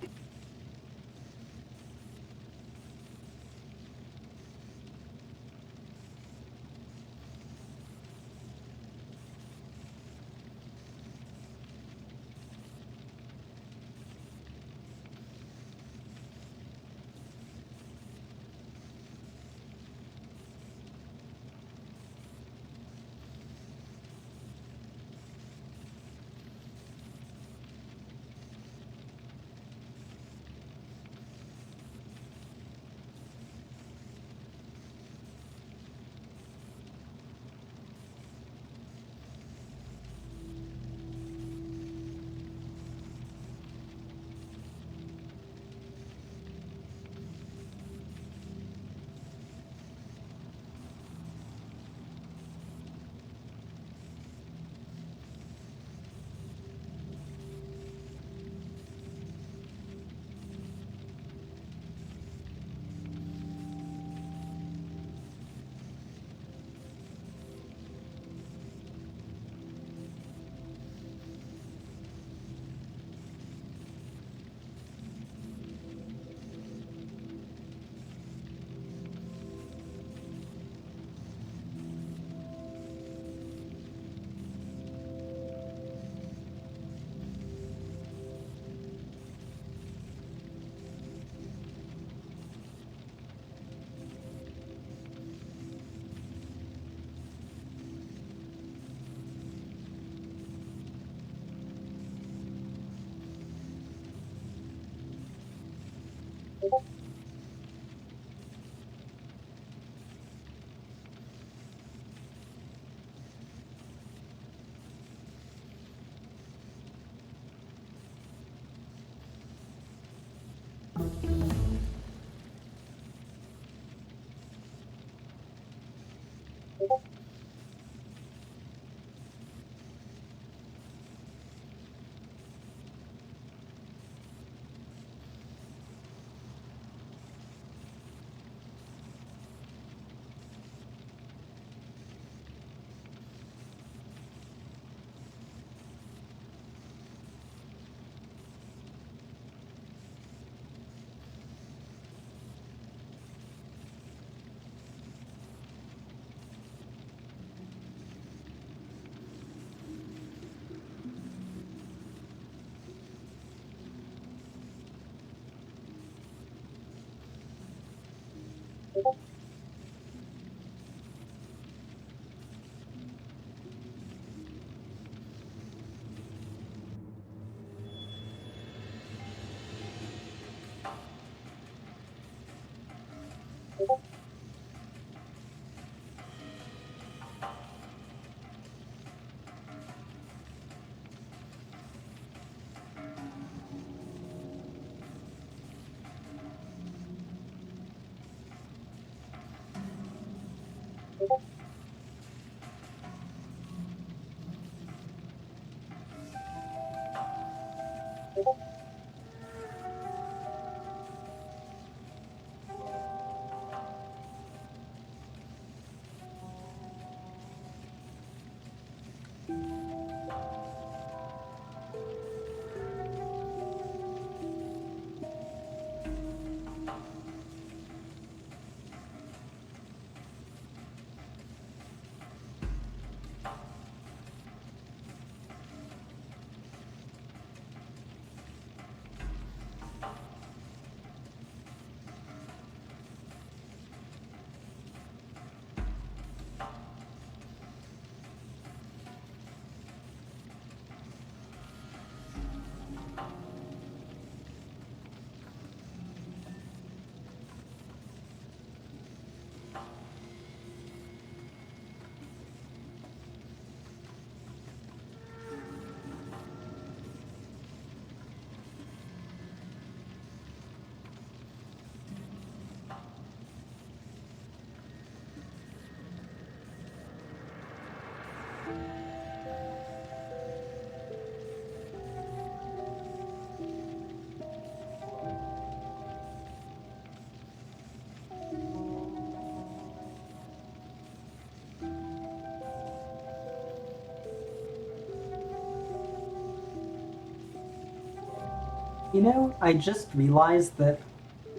You know, I just realized that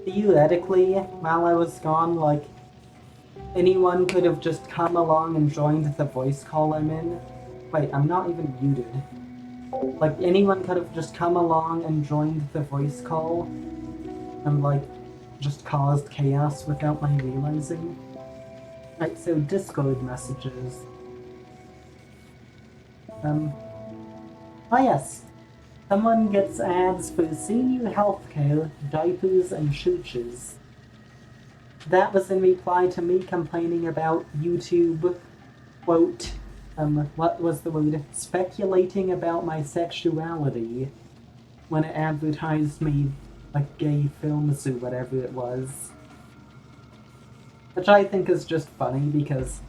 theoretically, while I was gone, like, anyone could have just come along and joined the voice call I'm in. Wait, I'm not even muted. Like, anyone could have just come along and joined the voice call and, like, just caused chaos without my realizing. Right, so Discord messages. Oh yes. Someone gets ads for senior healthcare, diapers, and churches. That was in reply to me complaining about YouTube, quote, what was the word? Speculating about my sexuality when it advertised me like gay films or whatever it was. Which I think is just funny because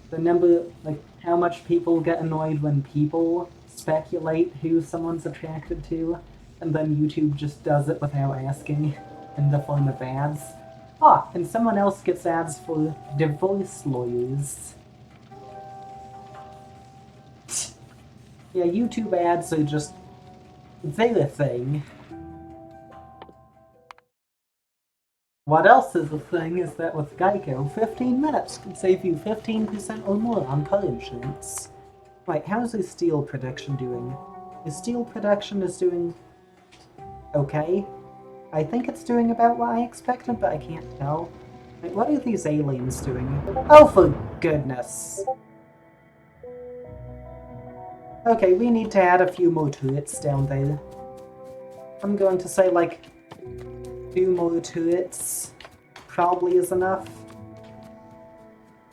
the number, like, how much people get annoyed when people speculate who someone's attracted to, and then YouTube just does it without asking in the form of ads. Ah, and someone else gets ads for divorce lawyers. Yeah, YouTube ads are just, they're a thing. What else is a thing is that with Geico, 15 minutes can save you 15% or more on car insurance. Right, how's the steel production doing? The steel production is doing okay. I think it's doing about what I expected, but I can't tell. Wait, what are these aliens doing? Oh, for goodness! Okay, we need to add a few more turrets down there. I'm going to say, like, 2 more turrets probably is enough.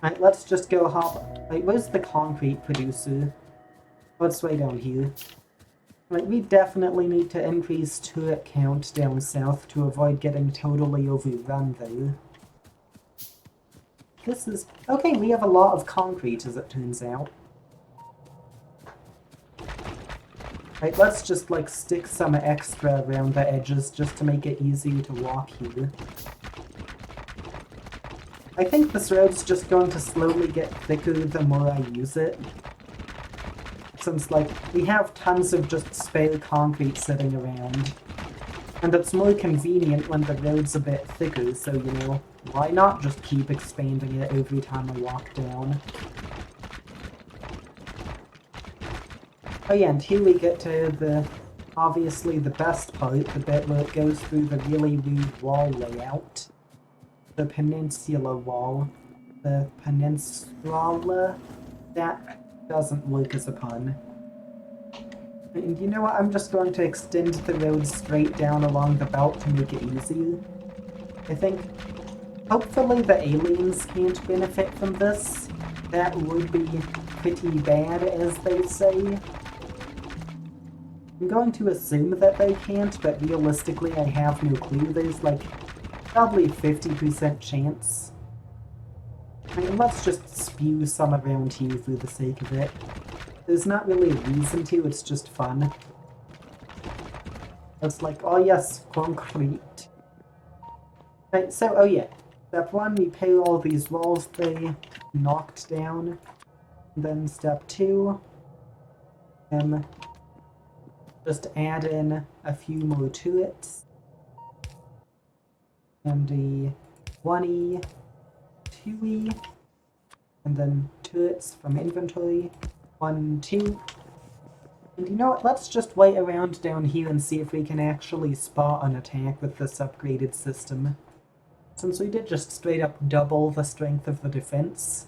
Right, let's just go hop... Wait, where's the concrete producer? Oh, it's way down here. Like, we definitely need to increase turret count down south to avoid getting totally overrun, though. This is... Okay, we have a lot of concrete, as it turns out. Right, let's just, like, stick some extra around the edges just to make it easier to walk here. I think this road's just going to slowly get thicker the more I use it. Since, like, we have tons of just spare concrete sitting around. And it's more convenient when the road's a bit thicker, so, you know, why not just keep expanding it every time I walk down? Oh yeah, and here we get to the, obviously the best part, the bit where it goes through the really weird wall layout. The peninsula wall. The peninsula? That doesn't work as a pun. And you know what, I'm just going to extend the road straight down along the belt to make it easier. I think, hopefully the aliens can't benefit from this. That would be pretty bad, as they say. I'm going to assume that they can't, but realistically I have no clue. There's like, probably 50% chance. I mean, let's just spew some around here for the sake of it. There's not really a reason to, it's just fun. It's like, oh yes, concrete. Right, so, oh yeah. Step 1, we pay all these walls they knocked down. Then step 2, just add in a few more turrets. And the 1E, 2E, and then turrets from inventory. 1, 2. And you know what, let's just wait around down here and see if we can actually spot an attack with this upgraded system. Since we did just straight up double the strength of the defense.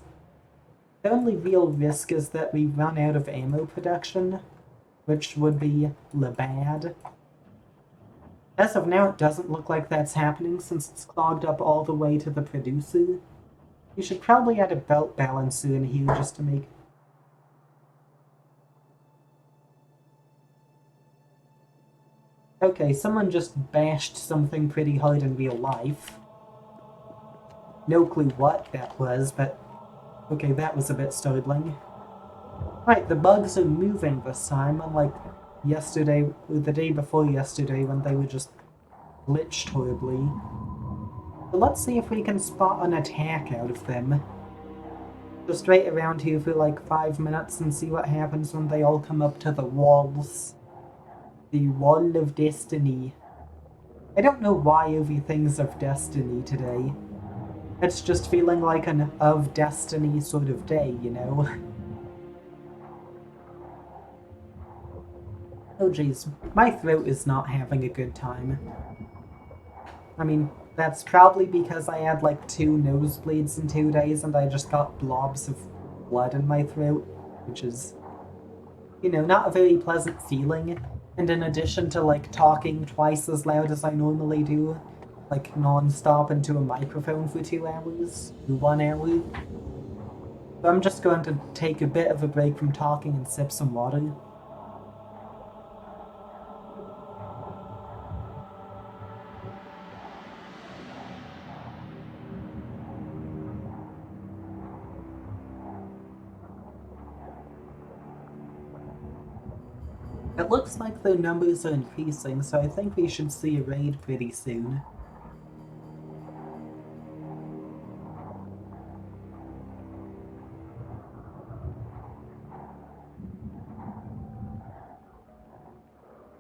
The only real risk is that we run out of ammo production, which would be bad. As of now, it doesn't look like that's happening since it's clogged up all the way to the producer. You should probably add a belt balancer in here just to make... Okay, someone just bashed something pretty hard in real life. No clue what that was, but... Okay, that was a bit startling. Right, the bugs are moving this time, unlike yesterday, or the day before yesterday, when they were just glitched horribly. So let's see if we can spot an attack out of them. Just wait around here for like 5 minutes and see what happens when they all come up to the walls. The Wall of Destiny. I don't know why everything's of Destiny today. It's just feeling like an of Destiny sort of day, you know? Oh jeez, my throat is not having a good time. I mean, that's probably because I had like 2 nosebleeds in 2 days and I just got blobs of blood in my throat, which is, you know, not a very pleasant feeling. And in addition to like talking twice as loud as I normally do, like non-stop into a microphone for 2 hours, 1 hour. So I'm just going to take a bit of a break from talking and sip some water. It looks like the numbers are increasing, so I think we should see a raid pretty soon.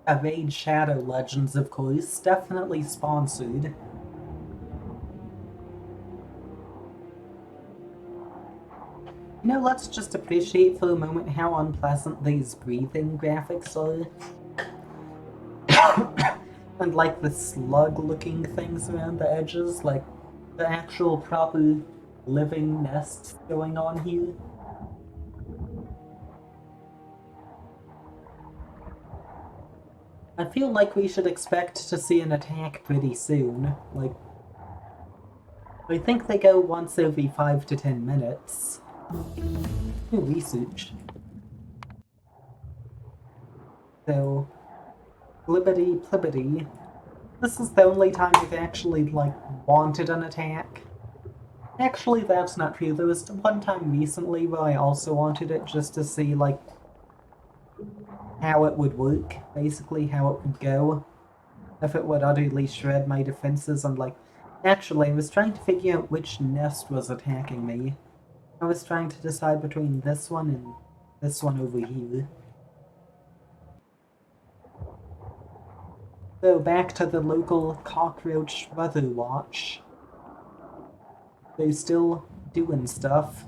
A raid Shadow Legends, of course, definitely sponsored. You know, let's just appreciate for a moment how unpleasant these breathing graphics are. And like the slug-looking things around the edges, like the actual proper living nests going on here. I feel like we should expect to see an attack pretty soon. Like, I think they go once every 5 to 10 minutes. Ooh, research. So, blibbity plibbity. This is the only time I've actually, like, wanted an attack. Actually, that's not true. There was one time recently where I also wanted it just to see, like, how it would work. Basically, how it would go. If it would utterly shred my defenses and, like... Actually, I was trying to figure out which nest was attacking me. I was trying to decide between this one and this one over here. So back to the local cockroach weather watch. They're still doing stuff.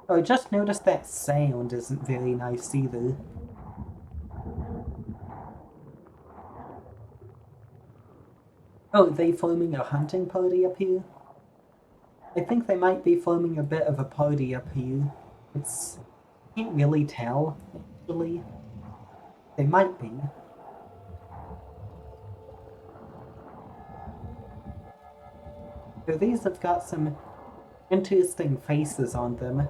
Oh, I just noticed that sound isn't very nice either. Oh, they forming a hunting party up here? I think they might be forming a bit of a party up here. It's... can't really tell, actually. They might be. So these have got some interesting faces on them.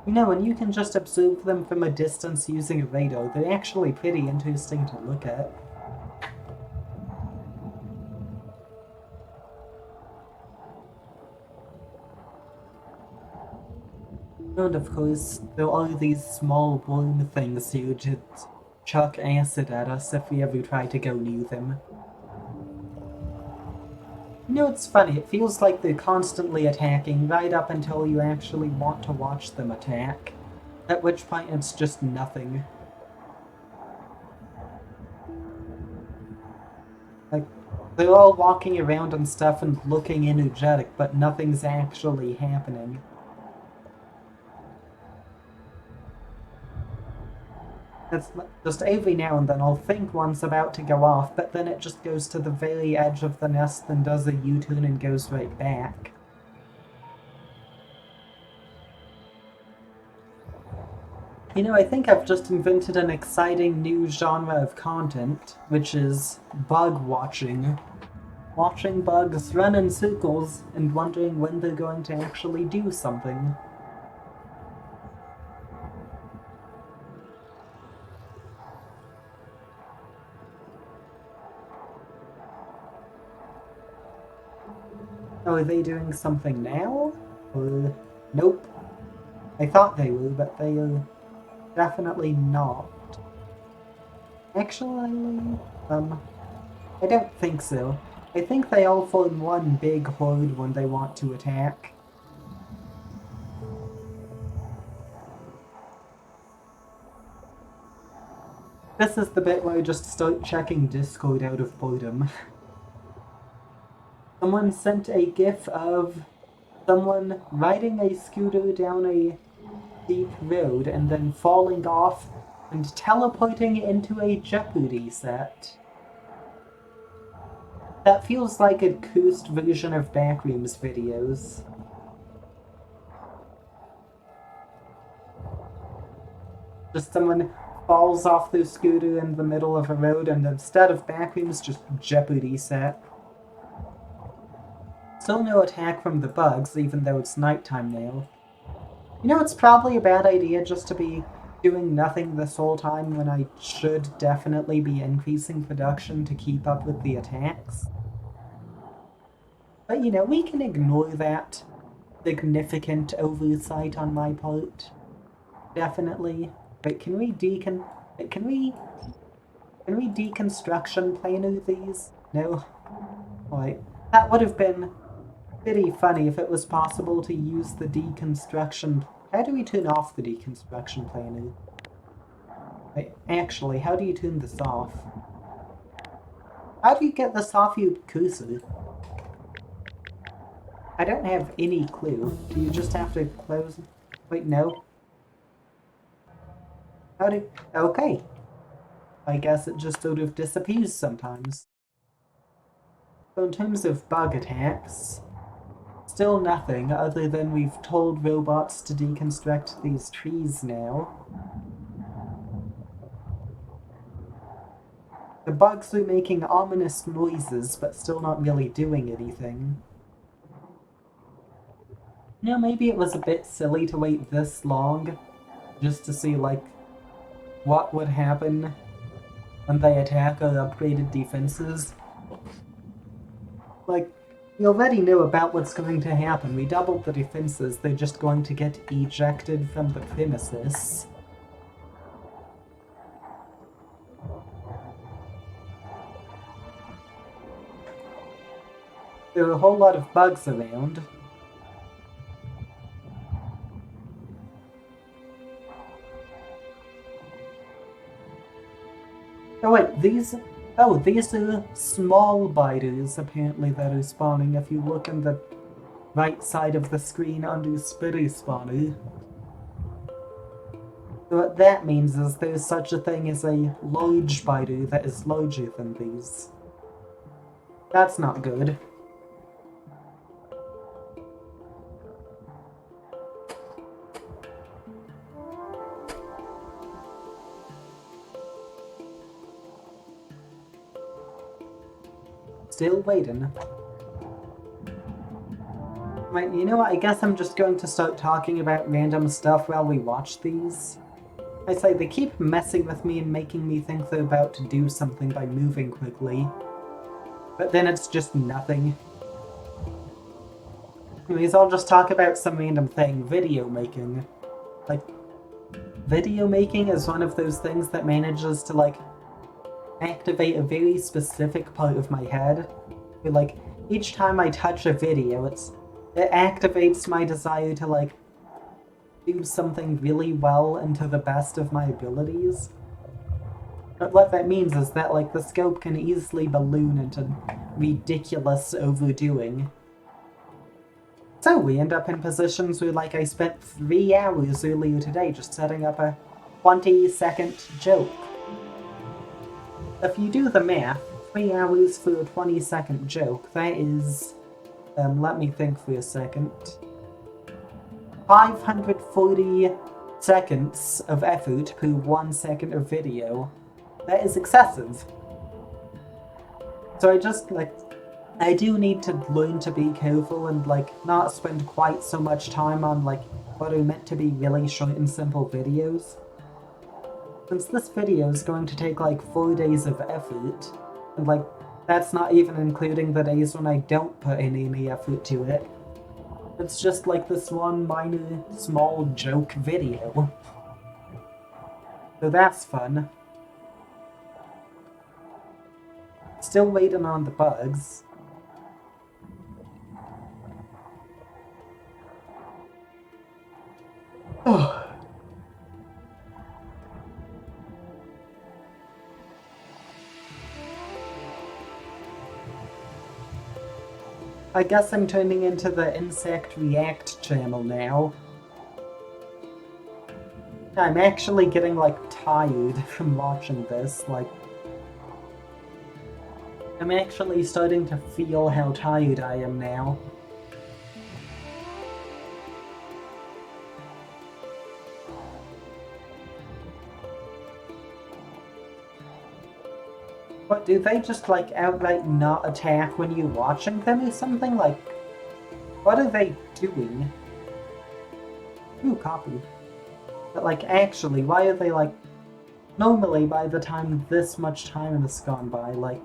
You know, and you can just observe them from a distance using a radar. They're actually pretty interesting to look at. And of course, there are these small worm things who just chuck acid at us if we ever try to go near them. You know, it's funny, it feels like they're constantly attacking right up until you actually want to watch them attack. At which point it's just nothing. Like, they're all walking around and stuff and looking energetic, but nothing's actually happening. It's just every now and then I'll think one's about to go off, but then it just goes to the very edge of the nest and does a U-turn and goes right back. You know, I think I've just invented an exciting new genre of content, which is bug watching. Watching bugs run in circles and wondering when they're going to actually do something. Oh, are they doing something now? Or... nope. I thought they were, but they are definitely not. Actually, I don't think so. I think they all form one big horde when they want to attack. This is the bit where I just start checking Discord out of boredom. Someone sent a gif of someone riding a scooter down a steep road and then falling off and teleporting into a Jeopardy set. That feels like a cursed version of Backrooms videos. Just someone falls off their scooter in the middle of a road and instead of Backrooms, just Jeopardy set. Still no attack from the bugs, even though it's nighttime now. You know, it's probably a bad idea just to be doing nothing this whole time when I should definitely be increasing production to keep up with the attacks. But you know, we can ignore that significant oversight on my part. Definitely. But can we deconstruction planar these? No? Right. That would have been pretty funny if it was possible to use the deconstruction. How do we turn off the deconstruction planar? Wait, actually, how do you turn this off? How do you get this off your cursor? I don't have any clue. Do you just have to close? Wait, no. How do... Okay. I guess it just sort of disappears sometimes. So in terms of bug attacks, still nothing other than we've told robots to deconstruct these trees now. The bugs are making ominous noises, but still not really doing anything. You know, maybe it was a bit silly to wait this long, just to see, like, what would happen when they attack our upgraded defenses. Like, we already know about what's going to happen. We doubled the defenses, they're just going to get ejected from the premises. There are a whole lot of bugs around. Oh wait, these are small biters apparently that are spawning if you look on the right side of the screen under Spitter Spawner. So what that means is there's such a thing as a large biter that is larger than these. That's not good. Still waiting. Right, you know what, I guess I'm just going to start talking about random stuff while we watch these. I say, they keep messing with me and making me think they're about to do something by moving quickly. But then it's just nothing. Anyways, I'll just talk about some random thing. Video making. Like, video making is one of those things that manages to, like, activate a very specific part of my head. Where, like, each time I touch a video, it activates my desire to, like, do something really well and to the best of my abilities. But what that means is that, like, the scope can easily balloon into ridiculous overdoing. So we end up in positions where, like, I spent 3 hours earlier today just setting up a 20-second joke. If you do the math, 3 hours for a 20-second joke, that is... let me think for a second. 540 seconds of effort per 1 second of video. That is excessive. So I just, like, I do need to learn to be careful and, like, not spend quite so much time on, like, what are meant to be really short and simple videos. Since this video is going to take, like, 4 days of effort, and, like, that's not even including the days when I don't put in any effort to it. It's just like this one minor, small joke video. So that's fun. Still waiting on the bugs. Oh. I guess I'm turning into the Insect React channel now. I'm actually getting, like, tired from watching this, like... I'm actually starting to feel how tired I am now. What, do they just, like, outright not attack when you're watching them or something? Like, what are they doing? Ooh, copy. But, like, actually, why are they, like... Normally, by the time this much time has gone by, like...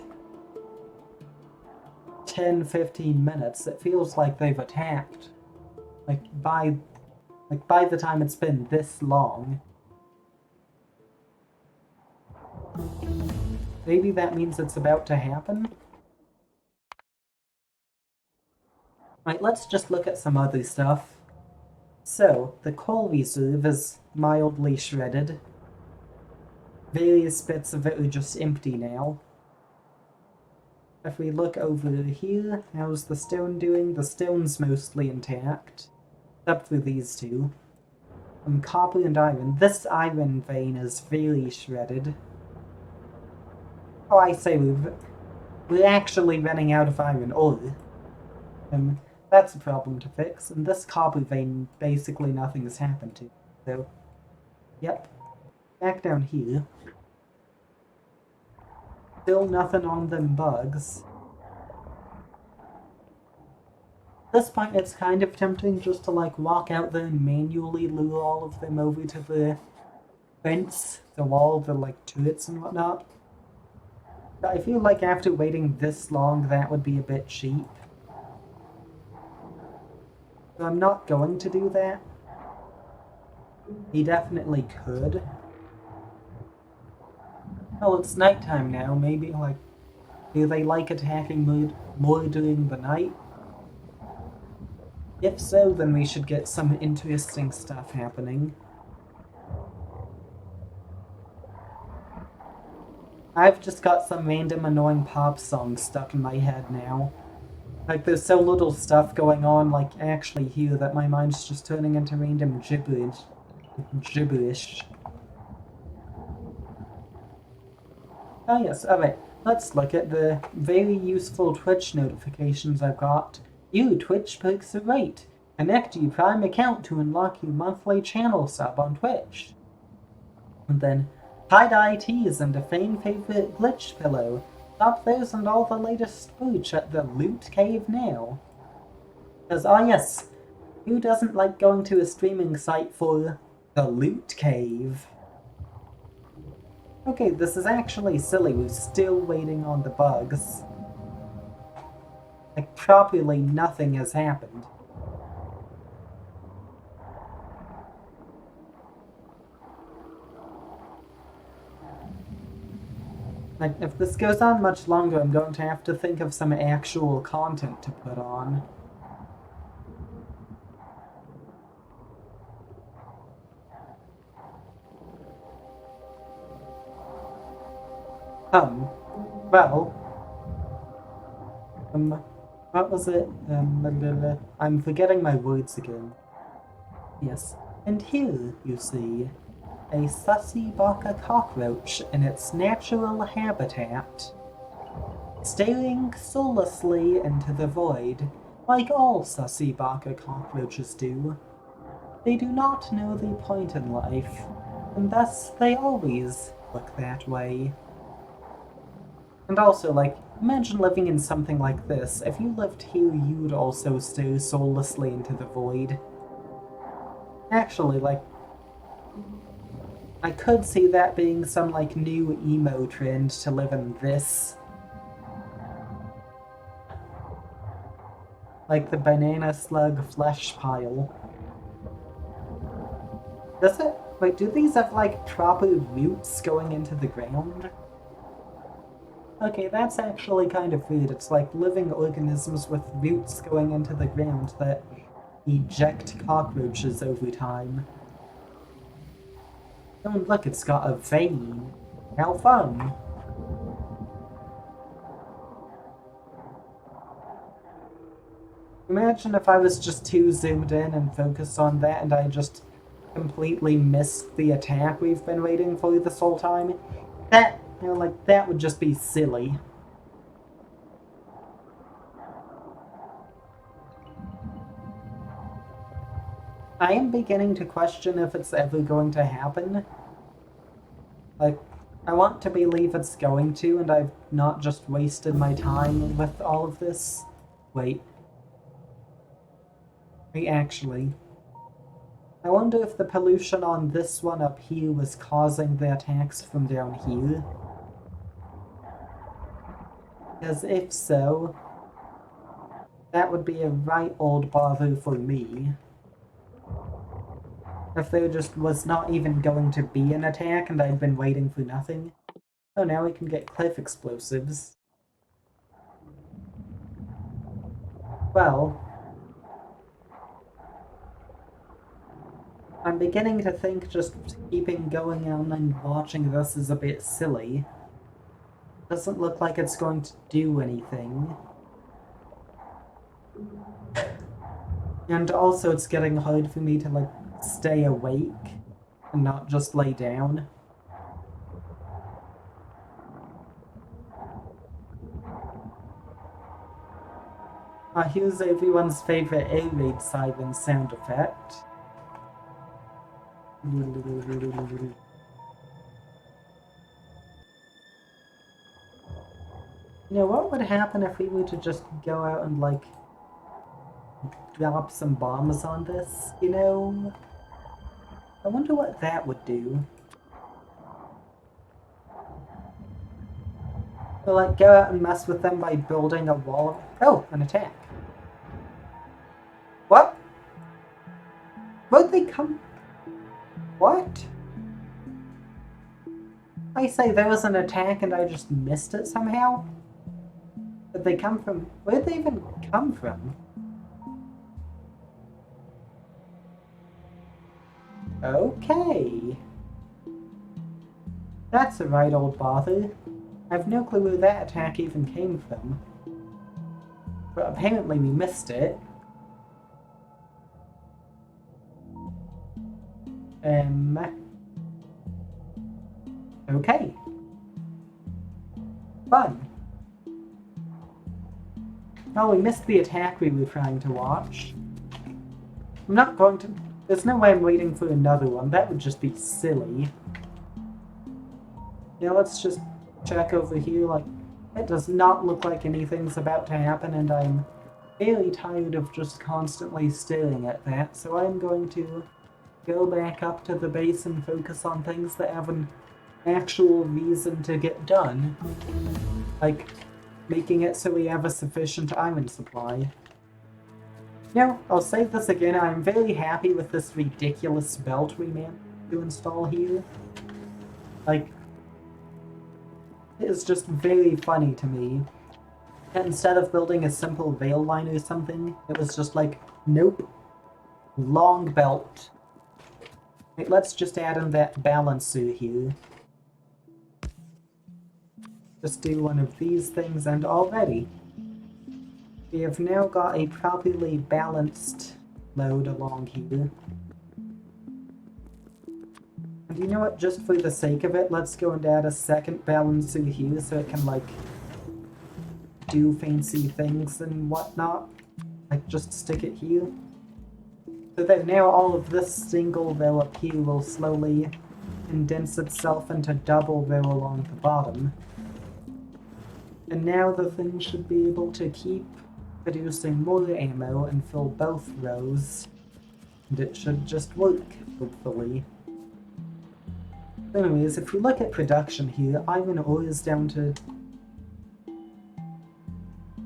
10-15 minutes, it feels like they've attacked. Like, by the time it's been this long. Maybe that means it's about to happen? Right, let's just look at some other stuff. So, the coal reserve is mildly shredded. Various bits of it are just empty now. If we look over here, how's the stone doing? The stone's mostly intact. Except for these two. Copper and iron. This iron vein is very shredded. Oh, I say we're actually running out of iron ore. That's a problem to fix. And this copper vein, basically nothing has happened to. So, yep. Back down here. Still nothing on them bugs. At this point, it's kind of tempting just to, like, walk out there and manually lure all of them over to the fence, the wall, the, like, turrets and whatnot. But I feel like after waiting this long, that would be a bit cheap. So I'm not going to do that. He definitely could. Oh, it's nighttime now. Maybe, like, do they like attacking more during the night? If so, then we should get some interesting stuff happening. I've just got some random annoying pop song stuck in my head now. Like, there's so little stuff going on, like, actually here that my mind's just turning into random gibberish. Oh yes, alright. Let's look at the very useful Twitch notifications I've got. You Twitch perks are right. Connect your Prime account to unlock your monthly channel sub on Twitch. And then, tie-dye tees and a fan favorite glitch pillow. Stop those and all the latest merch at the Loot Cave now. Because, ah yes, who doesn't like going to a streaming site for the Loot Cave? Okay, this is actually silly. We're still waiting on the bugs. Like, properly nothing has happened. Like, if this goes on much longer, I'm going to have to think of some actual content to put on. Well... what was it? I'm forgetting my words again. Yes. And here, you see, a sussy baka cockroach in its natural habitat, staring soullessly into the void, like all sussy baka cockroaches do. They do not know the point in life, and thus they always look that way. And also, like, imagine living in something like this. If you lived here, you'd also stare soullessly into the void. Actually, like, I could see that being some, like, new emo trend to live in this. Like the banana slug flesh pile. Does it? Wait, do these have, like, proper roots going into the ground? Okay, that's actually kind of weird. It's like living organisms with roots going into the ground that eject cockroaches over time. Oh, and look, it's got a vein. How fun! Imagine if I was just too zoomed in and focused on that and I just completely missed the attack we've been waiting for this whole time. That, like, that would just be silly. I am beginning to question if it's ever going to happen. Like, I want to believe it's going to, and I've not just wasted my time with all of this. Wait. Actually, I wonder if the pollution on this one up here was causing the attacks from down here. Because if so, that would be a right old bother for me. If there just was not even going to be an attack and I'd been waiting for nothing. Oh, now we can get cliff explosives. Well, I'm beginning to think just keeping going on and watching this is a bit silly. Doesn't look like it's going to do anything. And also it's getting hard for me to, like, stay awake and not just lay down. Here's everyone's favorite air raid siren sound effect. You know, what would happen if we were to just go out and, like, drop some bombs on this, you know? I wonder what that would do. Or, like, go out and mess with them by building a wall. Oh, an attack. What? Where'd they come? What? I say there was an attack and I just missed it somehow? Did they come from... Where'd they even come from? Okay. That's a right old bother. I've no clue where that attack even came from. But apparently we missed it. Okay. Fun. Oh, we missed the attack we were trying to watch. I'm not going to... There's no way I'm waiting for another one. That would just be silly. Yeah, let's just check over here. Like, it does not look like anything's about to happen, and I'm very tired of just constantly staring at that, so I'm going to go back up to the base and focus on things that have an actual reason to get done. Like, making it so we have a sufficient iron supply. Now, I'll say this again, I'm very happy with this ridiculous belt we managed to install here. Like, it is just very funny to me. And instead of building a simple rail line or something, it was just like, nope, long belt. Wait, let's just add in that balancer here. Just do one of these things and already we have now got a properly balanced load along here. And you know what, just for the sake of it, let's go and add a second balancer here so it can, like, do fancy things and whatnot. Like, just stick it here. So that now all of this single row up here will slowly condense itself into double row along the bottom. And now the thing should be able to keep producing more ammo and fill both rows. And it should just work, hopefully. Anyways, if we look at production here, iron ore is down to...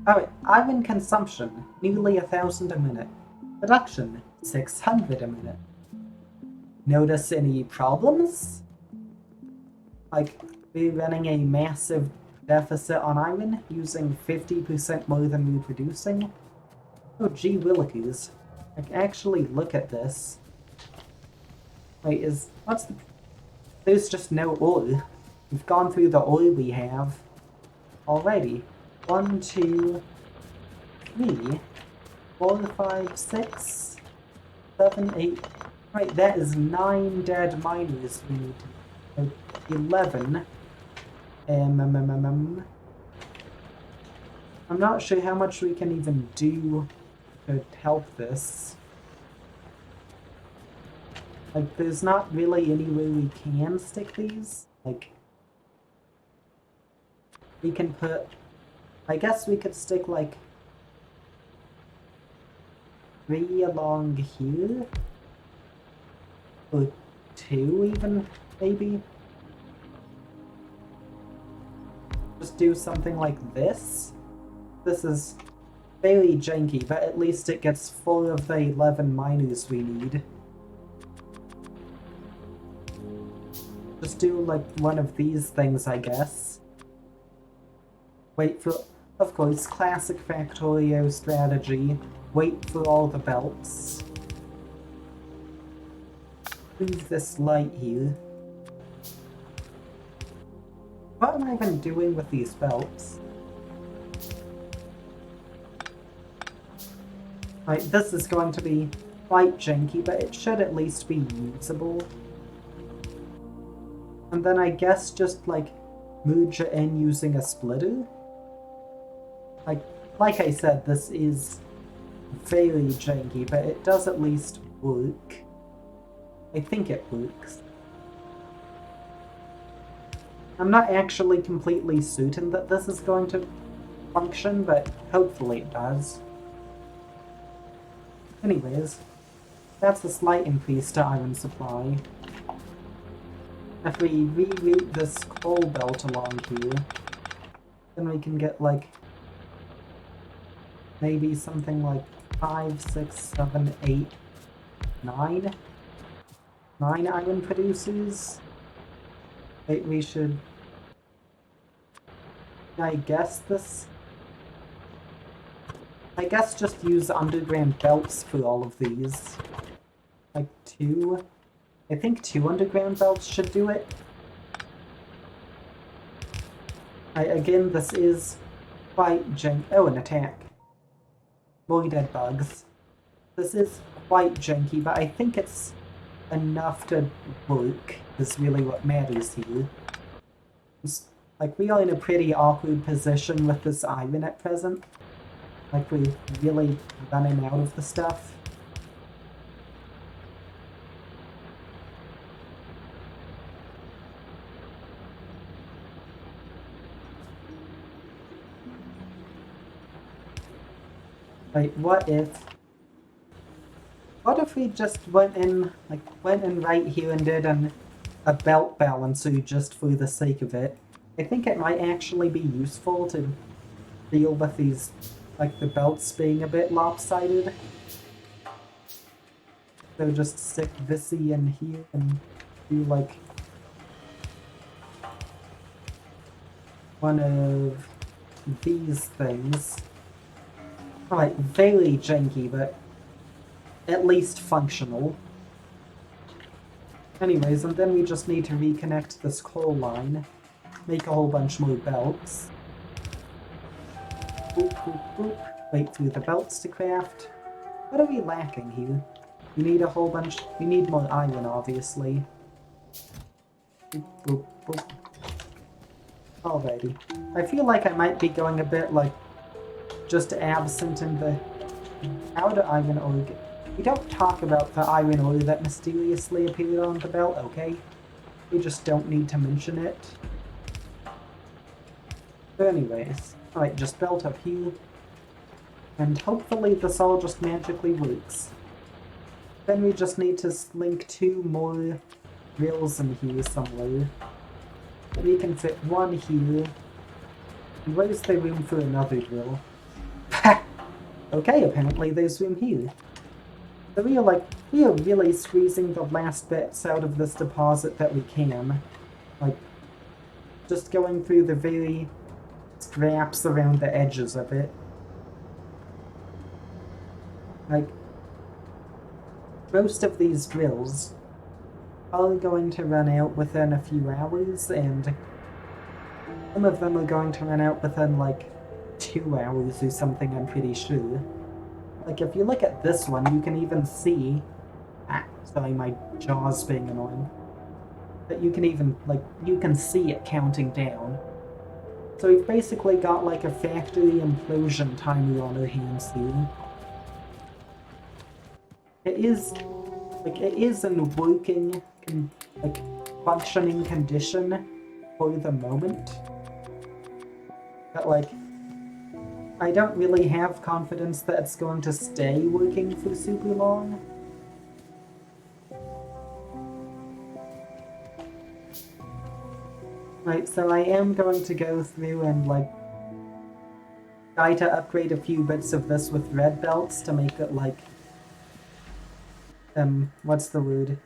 Alright, iron consumption, nearly 1,000 a minute. Production, 600 a minute. Notice any problems? Like, we're running a massive deficit on iron, using 50% more than we're producing. Oh gee willikers. Like, actually look at this. Wait, what's the... There's just no ore. We've gone through the ore we have already. 1, 2, 3. 4, 5, 6, 7, 8. Right, that is 9 dead miners we need to... 11. I'm not sure how much we can even do to help this. Like, there's not really any way we can stick these. Like, we can put... I guess we could stick, like, 3 along here? Or 2 even, maybe? Just do something like this? This is very janky, but at least it gets full of the 11 miners we need. Just do, like, one of these things, I guess. Wait for... Of course, classic Factorio strategy. Wait for all the belts. Move this light here. What am I even doing with these belts? Right, this is going to be quite janky, but it should at least be usable. And then I guess just, like, merge it in using a splitter? Like I said, this is very janky, but it does at least work. I think it works. I'm not actually completely certain that this is going to function, but hopefully it does. Anyways, that's a slight increase to iron supply. If we reroute this coal belt along here, then we can get, like, maybe something like 5, 6, 7, 8, 9? 9 iron producers? Wait, we should... I guess just use underground belts for all of these. Like 2? I think 2 underground belts should do it. Again, this is quite oh, an attack. More dead bugs. This is quite janky, but I think it's enough to work, is really what matters here. Like, we are in a pretty awkward position with this iron at present. Like, we're really running out of the stuff. Like, what if we just went in right here and did a belt balancer just for the sake of it? I think it might actually be useful to deal with these, like, the belts being a bit lopsided. So just stick this in here and do, like, one of these things. Alright, very janky, but at least functional. Anyways, and then we just need to reconnect this coal line. Make a whole bunch more belts. Boop, boop, boop. Wait for the belts to craft. What are we lacking here? We need a whole bunch... We need more iron, obviously. Boop, boop, boop. Alrighty. I feel like I might be going a bit, like, just absent in the... How do iron ore get... We don't talk about the iron ore that mysteriously appeared on the belt, okay? We just don't need to mention it. But anyways, alright, just belt up here. And hopefully this all just magically works. Then we just need to link 2 more drills in here somewhere. We can fit one here. And where's the room for another drill? Okay, apparently there's room here. So we are really squeezing the last bits out of this deposit that we can. Like, just going through the very scraps around the edges of it. Like, most of these drills are going to run out within a few hours, and some of them are going to run out within, like, 2 hours or something, I'm pretty sure. Like, if you look at this one, you can even see... Ah, sorry, my jaw's being annoying. But you can even, like, you can see it counting down. So we've basically got, like, a factory implosion timer on our hands here. It is, like, it is in working, like, functioning condition for the moment. But, like, I don't really have confidence that it's going to stay working for super long. Right, so I am going to go through and, like, try to upgrade a few bits of this with red belts to make it, like, what's the word?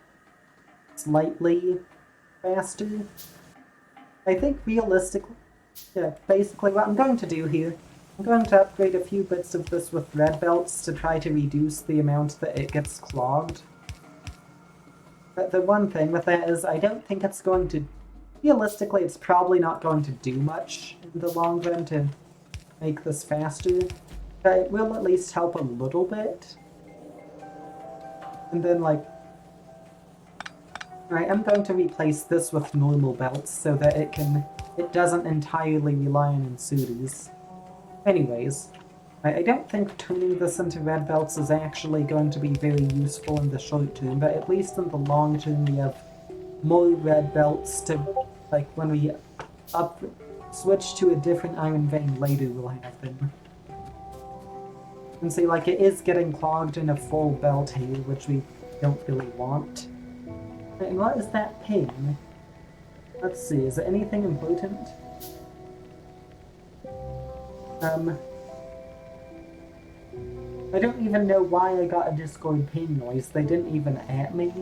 Slightly faster? I think realistically, yeah, basically what I'm going to do here, I'm going to upgrade a few bits of this with red belts to try to reduce the amount that it gets clogged. But the one thing with that is I don't think it's going to... Realistically, it's probably not going to do much in the long run to make this faster. But it will at least help a little bit. And then, like... Right, I'm going to replace this with normal belts so that it doesn't entirely rely on insuitors. Anyways, I don't think tuning this into red belts is actually going to be very useful in the short term, but at least in the long term we have more red belts to, like, when we switch to a different iron vein later, we'll have them. And see, like, it is getting clogged in a full belt here, which we don't really want. And what is that ping? Let's see, is it anything important? I don't even know why I got a Discord ping noise. They didn't even at me.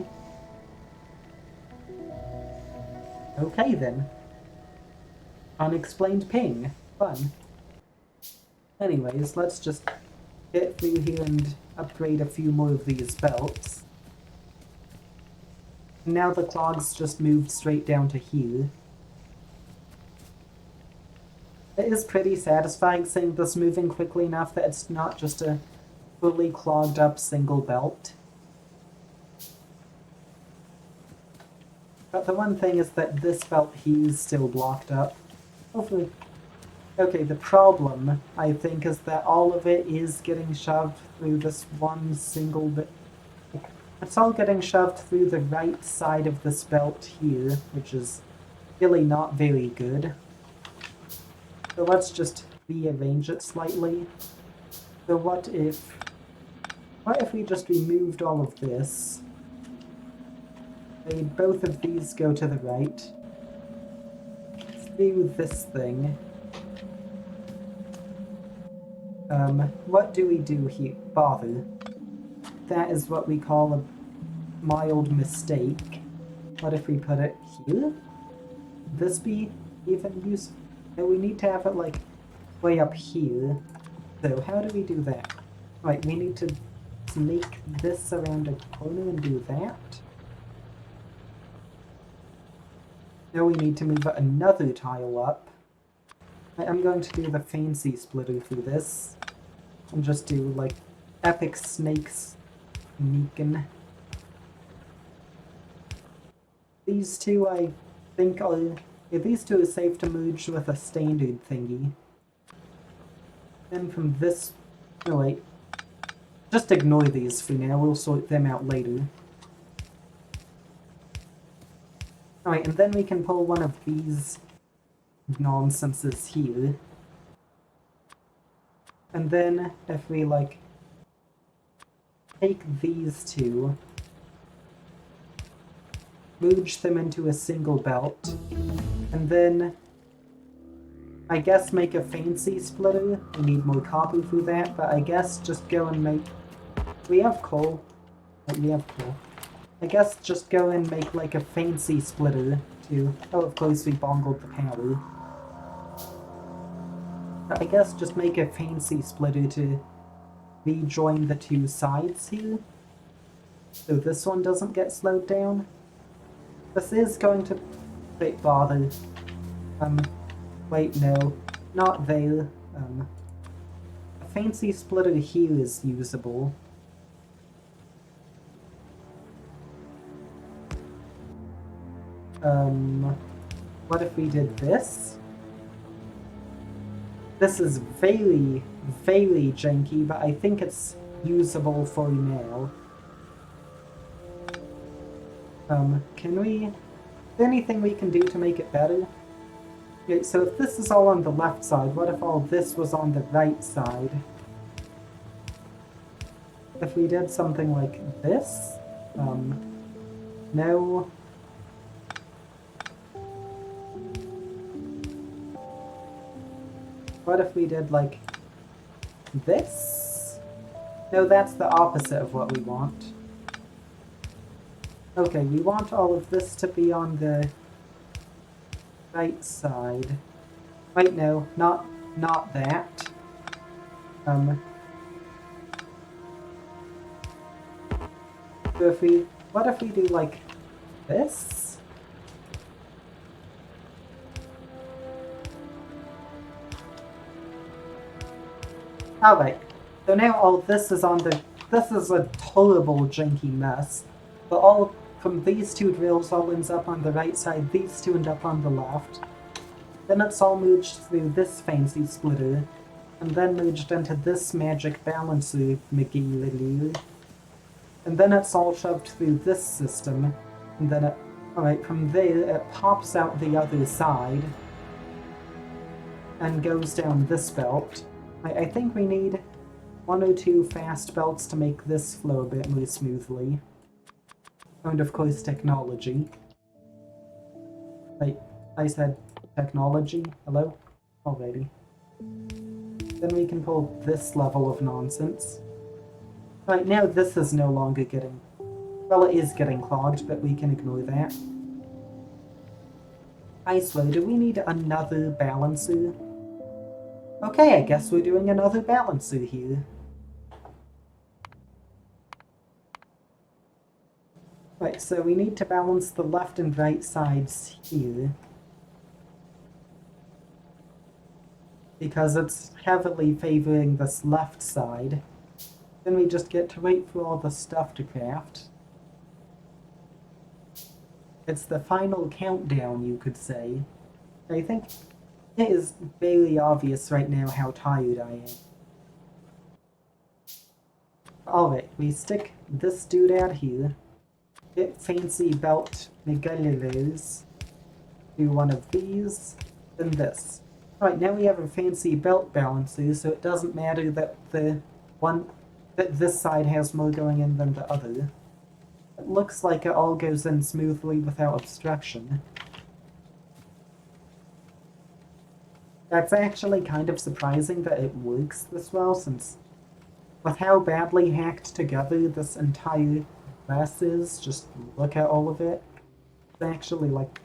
Okay then. Unexplained ping. Fun. Anyways, let's just get through here and upgrade a few more of these belts. Now the clogs just moved straight down to here. It is pretty satisfying seeing this moving quickly enough that it's not just a fully clogged up single belt. But the one thing is that this belt here is still blocked up. Hopefully. Okay, the problem, I think, is that all of it is getting shoved through this one single bit. It's all getting shoved through the right side of this belt here, which is really not very good. So let's just rearrange it slightly. So what if we just removed all of this? Made both of these go to the right. Through this thing. What do we do here? Bother. That is what we call a mild mistake. What if we put it here? Would this be even useful? No, we need to have it, like, way up here. So, how do we do that? Right, we need to make this around a corner and do that. Now we need to move another tile up. I'm going to do the fancy splitter through this. And just do, like, epic snakes sneaking. These two, I think, are... Yeah, these two are safe to merge with a standard thingy. Then from this... Oh wait. Just ignore these for now, we'll sort them out later. Alright, and then we can pull one of these nonsenses here. And then, if we, like, take these two, merge them into a single belt, and then, I guess make a fancy splitter. We need more copper for that, but I guess just go and make... We have coal. We have coal. I guess just go and make, like, a fancy splitter, too. Oh, of course we bongled the power. I guess just make a fancy splitter to rejoin the two sides here. So this one doesn't get slowed down. This is going to... Wait, bother. Wait, no. Not there. A fancy splitter here is usable. What if we did this? This is very, very janky, but I think it's usable for now. Can we... Is there anything we can do to make it better? Okay, so if this is all on the left side, what if all this was on the right side? If we did something like this? No. What if we did like this? No, that's the opposite of what we want. Okay, we want all of this to be on the right side. Wait, no, not that. So what if we do like this? Alright, so now all this is on the... This is a horrible janky mess, but all from these two drills all ends up on the right side, these two end up on the left. Then it's all merged through this fancy splitter, and then merged into this magic balancer McGee. And then it's all shoved through this system, and then alright, from there it pops out the other side, and goes down this belt. I think we need 1 or 2 fast belts to make this flow a bit more smoothly. And of course technology. I said technology? Hello? Alrighty. Then we can pull this level of nonsense. Right, now this is no longer getting... Well, it is getting clogged, but we can ignore that. I swear, do we need another balancer? Okay, I guess we're doing another balancer here. Right, so we need to balance the left and right sides here. Because it's heavily favoring this left side. Then we just get to wait for all the stuff to craft. It's the final countdown, you could say. I think it is very obvious right now how tired I am. Alright, we stick this doodad here. Get fancy belt megalilos. Do one of these, then this. Alright, now we have a fancy belt balancer, so it doesn't matter that this side has more going in than the other. It looks like it all goes in smoothly without obstruction. That's actually kind of surprising that it works this well, since with how badly hacked together this entire class is, just look at all of it. It's actually like...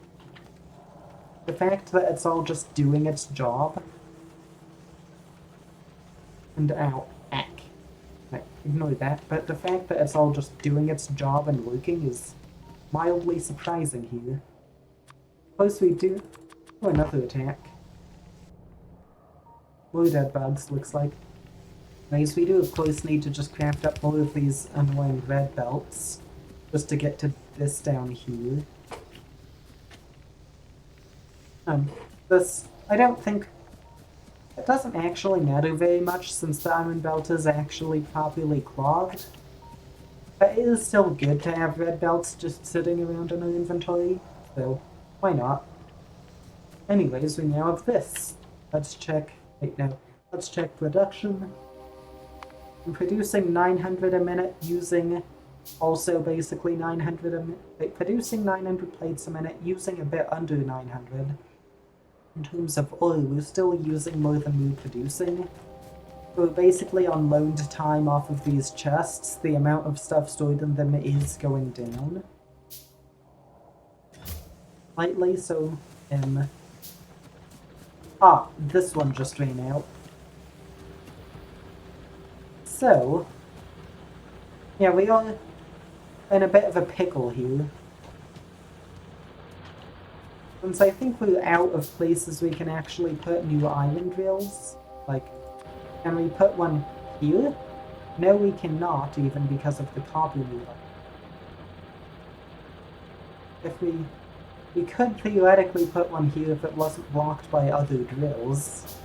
The fact that it's all just doing its job. And ow, ack. Right, ignore that, but the fact that it's all just doing its job and working is mildly surprising here. Suppose we do... Oh, another attack. More dead bugs, looks like. Nice, we do of course need to just craft up more of these annoying red belts, just to get to this down here. I don't think... It doesn't actually matter very much since the iron belt is actually properly clogged. But it is still good to have red belts just sitting around in our inventory, so why not? Anyways, we now have this. Let's check... Wait, no. Let's check production. I'm producing 900 a minute using also basically 900 a minute. Wait, producing 900 plates a minute using a bit under 900. In terms of oil, we're still using more than we're producing. We're basically on loaned time off of these chests. The amount of stuff stored in them is going down. Slightly, so... this one just ran out. So... Yeah, we are in a bit of a pickle here. Since I think we're out of places we can actually put new iron drills. Like, Can we put one here? No, we cannot, even because of the copper needle. If we could theoretically put one here if it wasn't blocked by other drills.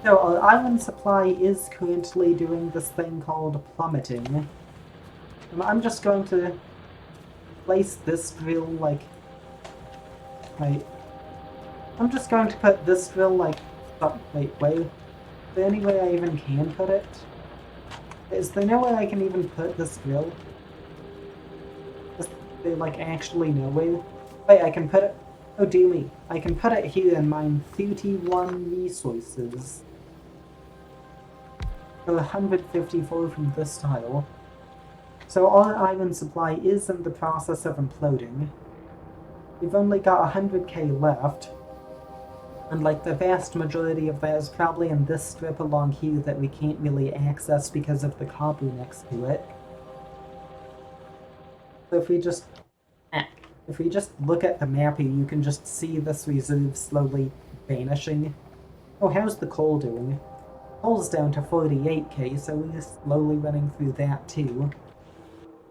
So our island supply is currently doing this thing called plummeting. And I'm just going to place this drill like... Wait. I'm just going to put this drill like... Oh, wait. Is there any way I even can put it? Is there no way I can even put this drill? Is there like actually no way? Wait, I can put it... Oh dear me. I can put it here and mine 31 resources. 154 from this tile. So our island supply is in the process of imploding. We've only got 100k left. And like the vast majority of that is probably in this strip along here that we can't really access because of the copper next to it. So if we just look at the map here, you can just see this reserve slowly vanishing. Oh, how's the coal doing? Coal's down to 48k, so we're slowly running through that too.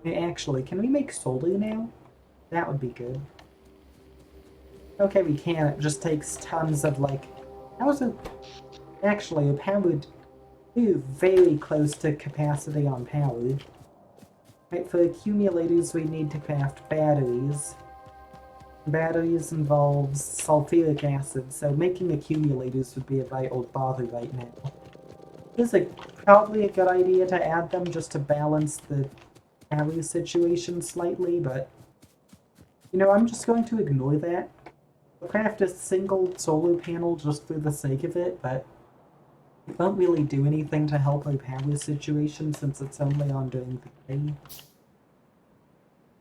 Hey, actually, can we make solar now? That would be good. Okay, we can. It just takes tons of, like... How's it... Actually, a power... We're very close to capacity on power. Right, for accumulators, we need to craft batteries. Batteries involves sulfuric acid, so making accumulators would be a vital bother right now. It's probably a good idea to add them just to balance the power situation slightly, but... You know, I'm just going to ignore that. I'll craft a single solar panel just for the sake of it, but it won't really do anything to help our power situation since it's only on during the day.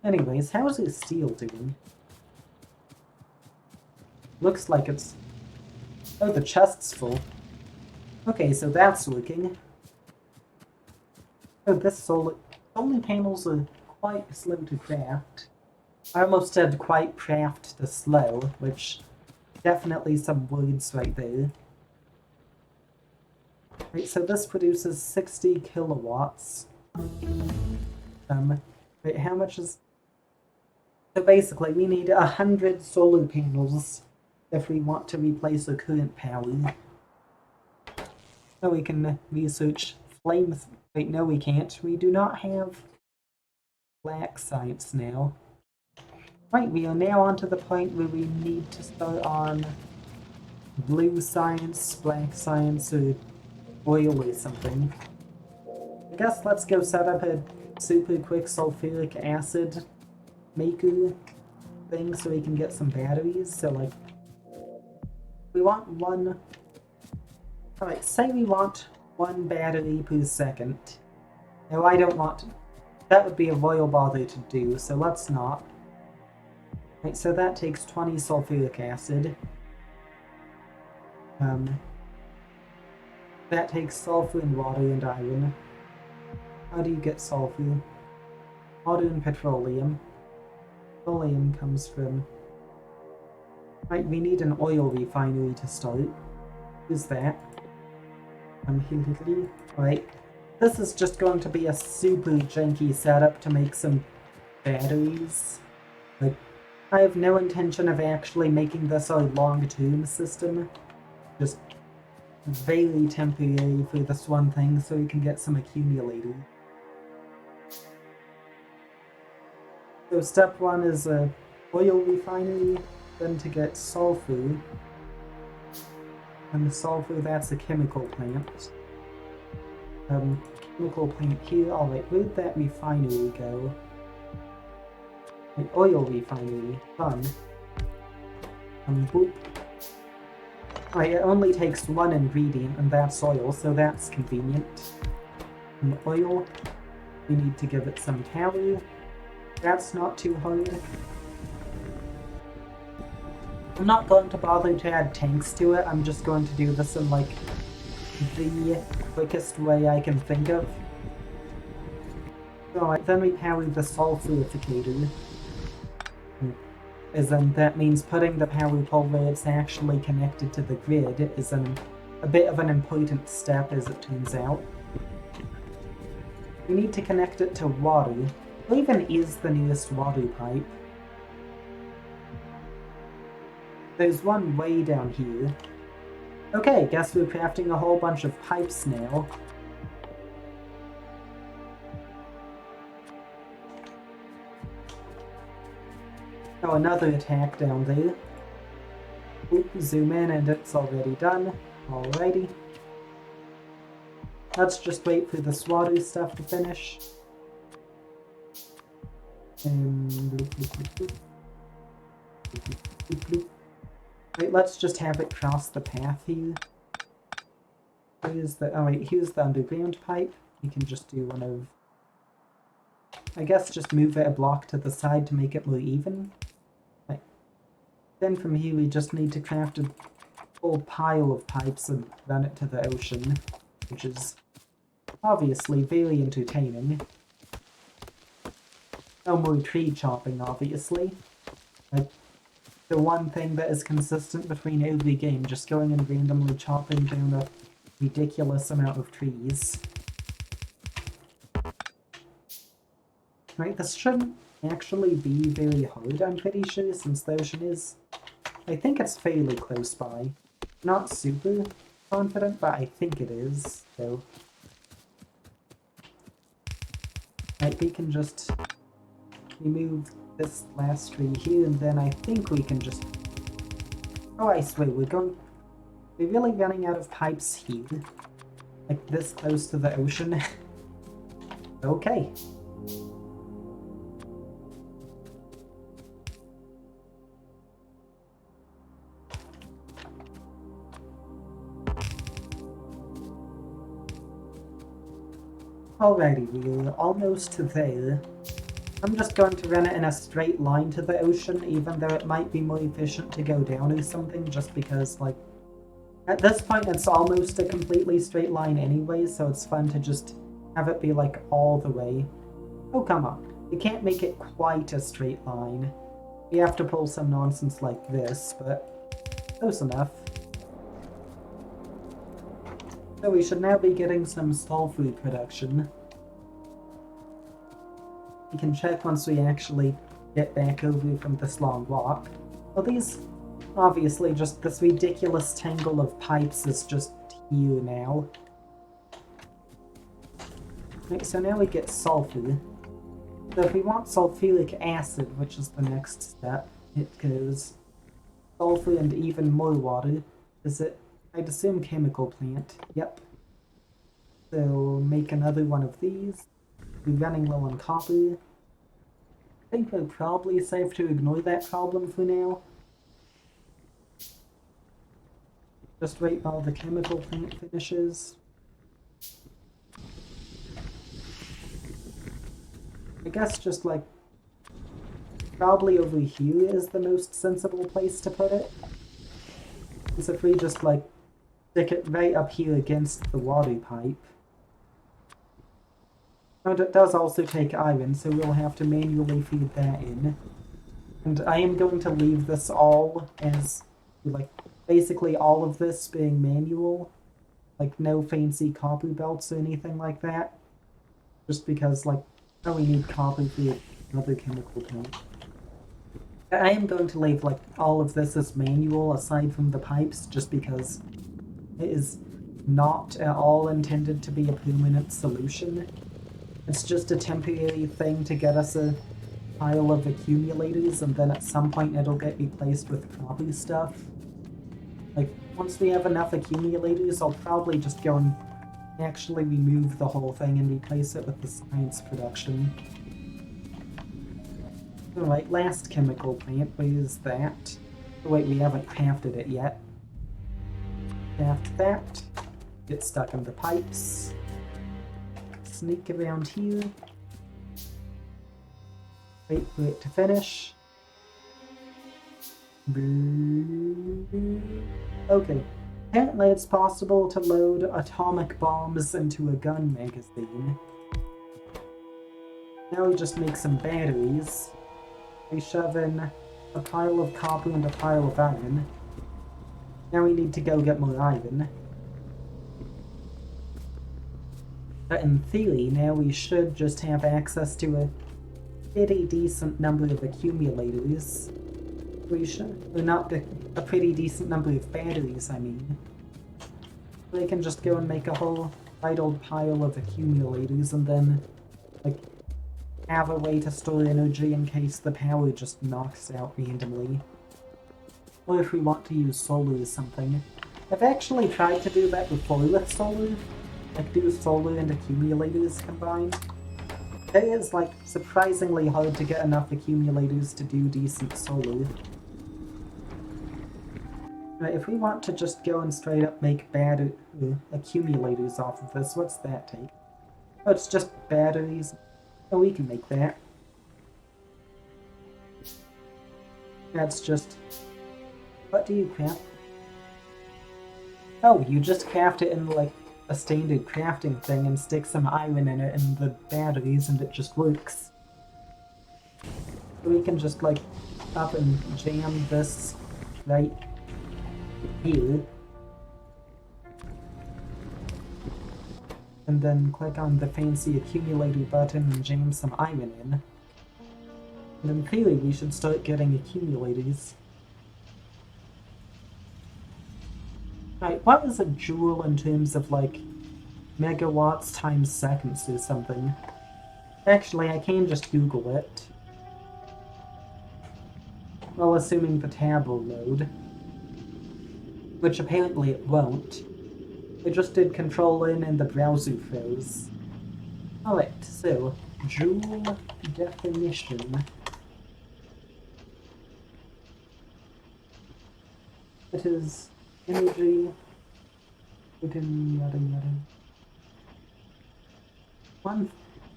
Anyways, how's our steel doing? Looks like it's... Oh, the chest's full. Okay, so that's working. Oh, this solar panels are quite slow to craft. I almost said quite craft to slow, which definitely some words right there. Right, so this produces 60 kilowatts. Wait, how much is... So basically, we need 100 solar panels if we want to replace our current power. So we can research flames. Wait, no we can't. We do not have black science now. Right, we are now on to the point where we need to start on blue science, black science, or oil or something. I guess let's go set up a super quick sulfuric acid maker thing so we can get some batteries. So like, we want one... Alright, say we want one battery per second. No, I don't want... That would be a royal bother to do, so let's not. Right, so that takes 20 sulfuric acid. That takes sulfur and water and iron. How do you get sulfur? Water and petroleum. Petroleum comes from... Right, we need an oil refinery to start. Who's that? Right. This is just going to be a super janky setup to make some batteries. Like, I have no intention of actually making this a long-term system. Just very temporary for this one thing so we can get some accumulator. So step one is a oil refinery, then to get sulfur. And the sulfur, that's a chemical plant. Chemical plant here. Alright, where'd that refinery go? An oil refinery. Done. Boop. Alright, it only takes one ingredient, and that's oil, so that's convenient. And oil, we need to give it some power. That's not too hard. I'm not going to bother to add tanks to it, I'm just going to do this in like the quickest way I can think of. Alright, then we power the sulfurificator. As in, that means putting the power pole where it's actually connected to the grid, as in a bit of an important step as it turns out. We need to connect it to water. What even is the nearest water pipe? There's one way down here. Okay, guess we're crafting a whole bunch of pipes now. Oh, another attack down there. Oop, zoom in and it's already done. Alrighty. Let's just wait for this water stuff to finish. Wait, let's just have it cross the path here. Here's the, oh wait, here's the underground pipe. You can just do one of, I guess just move it a block to the side to make it more even. Right. Then from here we just need to craft a whole pile of pipes and run it to the ocean, which is obviously very entertaining. No more tree chopping, obviously. Like, the one thing that is consistent between every game, just going and randomly chopping down a ridiculous amount of trees. Right, this shouldn't actually be very hard, I'm pretty sure, since the ocean is... I think it's fairly close by. Not super confident, but I think it is, so... Right, we can just remove this last tree here, and then I think we can just... Oh, I swear, we're really running out of pipes here. Like, this close to the ocean. Okay. Alrighty, we're almost there. I'm just going to run it in a straight line to the ocean, even though it might be more efficient to go down or something, just because, like, at this point it's almost a completely straight line anyway, so it's fun to just have it be, like, all the way. Oh, come on. You can't make it quite a straight line. You have to pull some nonsense like this, but close enough. So we should now be getting some soul food production. We can check once we actually get back over from this long walk. Well, these, obviously, just this ridiculous tangle of pipes is just here now. Right, so now we get sulfur. So if we want sulfuric acid, which is the next step, it goes sulfur and even more water. Is it? I'd assume chemical plant. Yep. So make another one of these. We're running low on copper. I think we're probably safe to ignore that problem for now. Just wait while the chemical plant finishes. I guess just like probably over here is the most sensible place to put it. Because if we just like stick it right up here against the water pipe. And it does also take iron, so we'll have to manually feed that in. And I am going to leave this all as, like, basically all of this being manual. Like, no fancy copper belts or anything like that. Just because, like, oh, we need copper for another chemical plant. I am going to leave, like, all of this as manual aside from the pipes, just because it is not at all intended to be a permanent solution. It's just a temporary thing to get us a pile of accumulators, and then at some point it'll get replaced with proper stuff. Like, once we have enough accumulators, I'll probably just go and actually remove the whole thing and replace it with the science production. Alright, last chemical plant, where is that? Oh wait, we haven't crafted it yet. Craft that. Get stuck in the pipes. Sneak around here. Wait for it to finish. Okay. Apparently it's possible to load atomic bombs into a gun magazine. Now we just make some batteries. We shove in a pile of copper and a pile of iron. Now we need to go get more iron. But in theory, now we should just have access to a pretty decent number of accumulators. We should, or not a pretty decent number of batteries, I mean. We can just go and make a whole idle pile of accumulators and then, like, have a way to store energy in case the power just knocks out randomly. Or if we want to use solar or something. I've actually tried to do that before with solar. Like, do solar and accumulators combined. It is, like, surprisingly hard to get enough accumulators to do decent solar. Right, if we want to just go and straight up make accumulators off of this, what's that take? Oh, it's just batteries. Oh, we can make that. That's just... What do you craft? Oh, you just craft it in, like, a standard crafting thing and stick some iron in it and the batteries and it just works. So we can just, like, up and jam this right here. And then click on the fancy accumulator button and jam some iron in. And in theory, we should start getting accumulators. Right, what is a joule in terms of, like, megawatts times seconds or something? Actually, I can just Google it. Well, assuming the tab will load. Which apparently it won't. I just did Control-N and the browser froze. Alright, so, joule definition. It is energy within yada yada.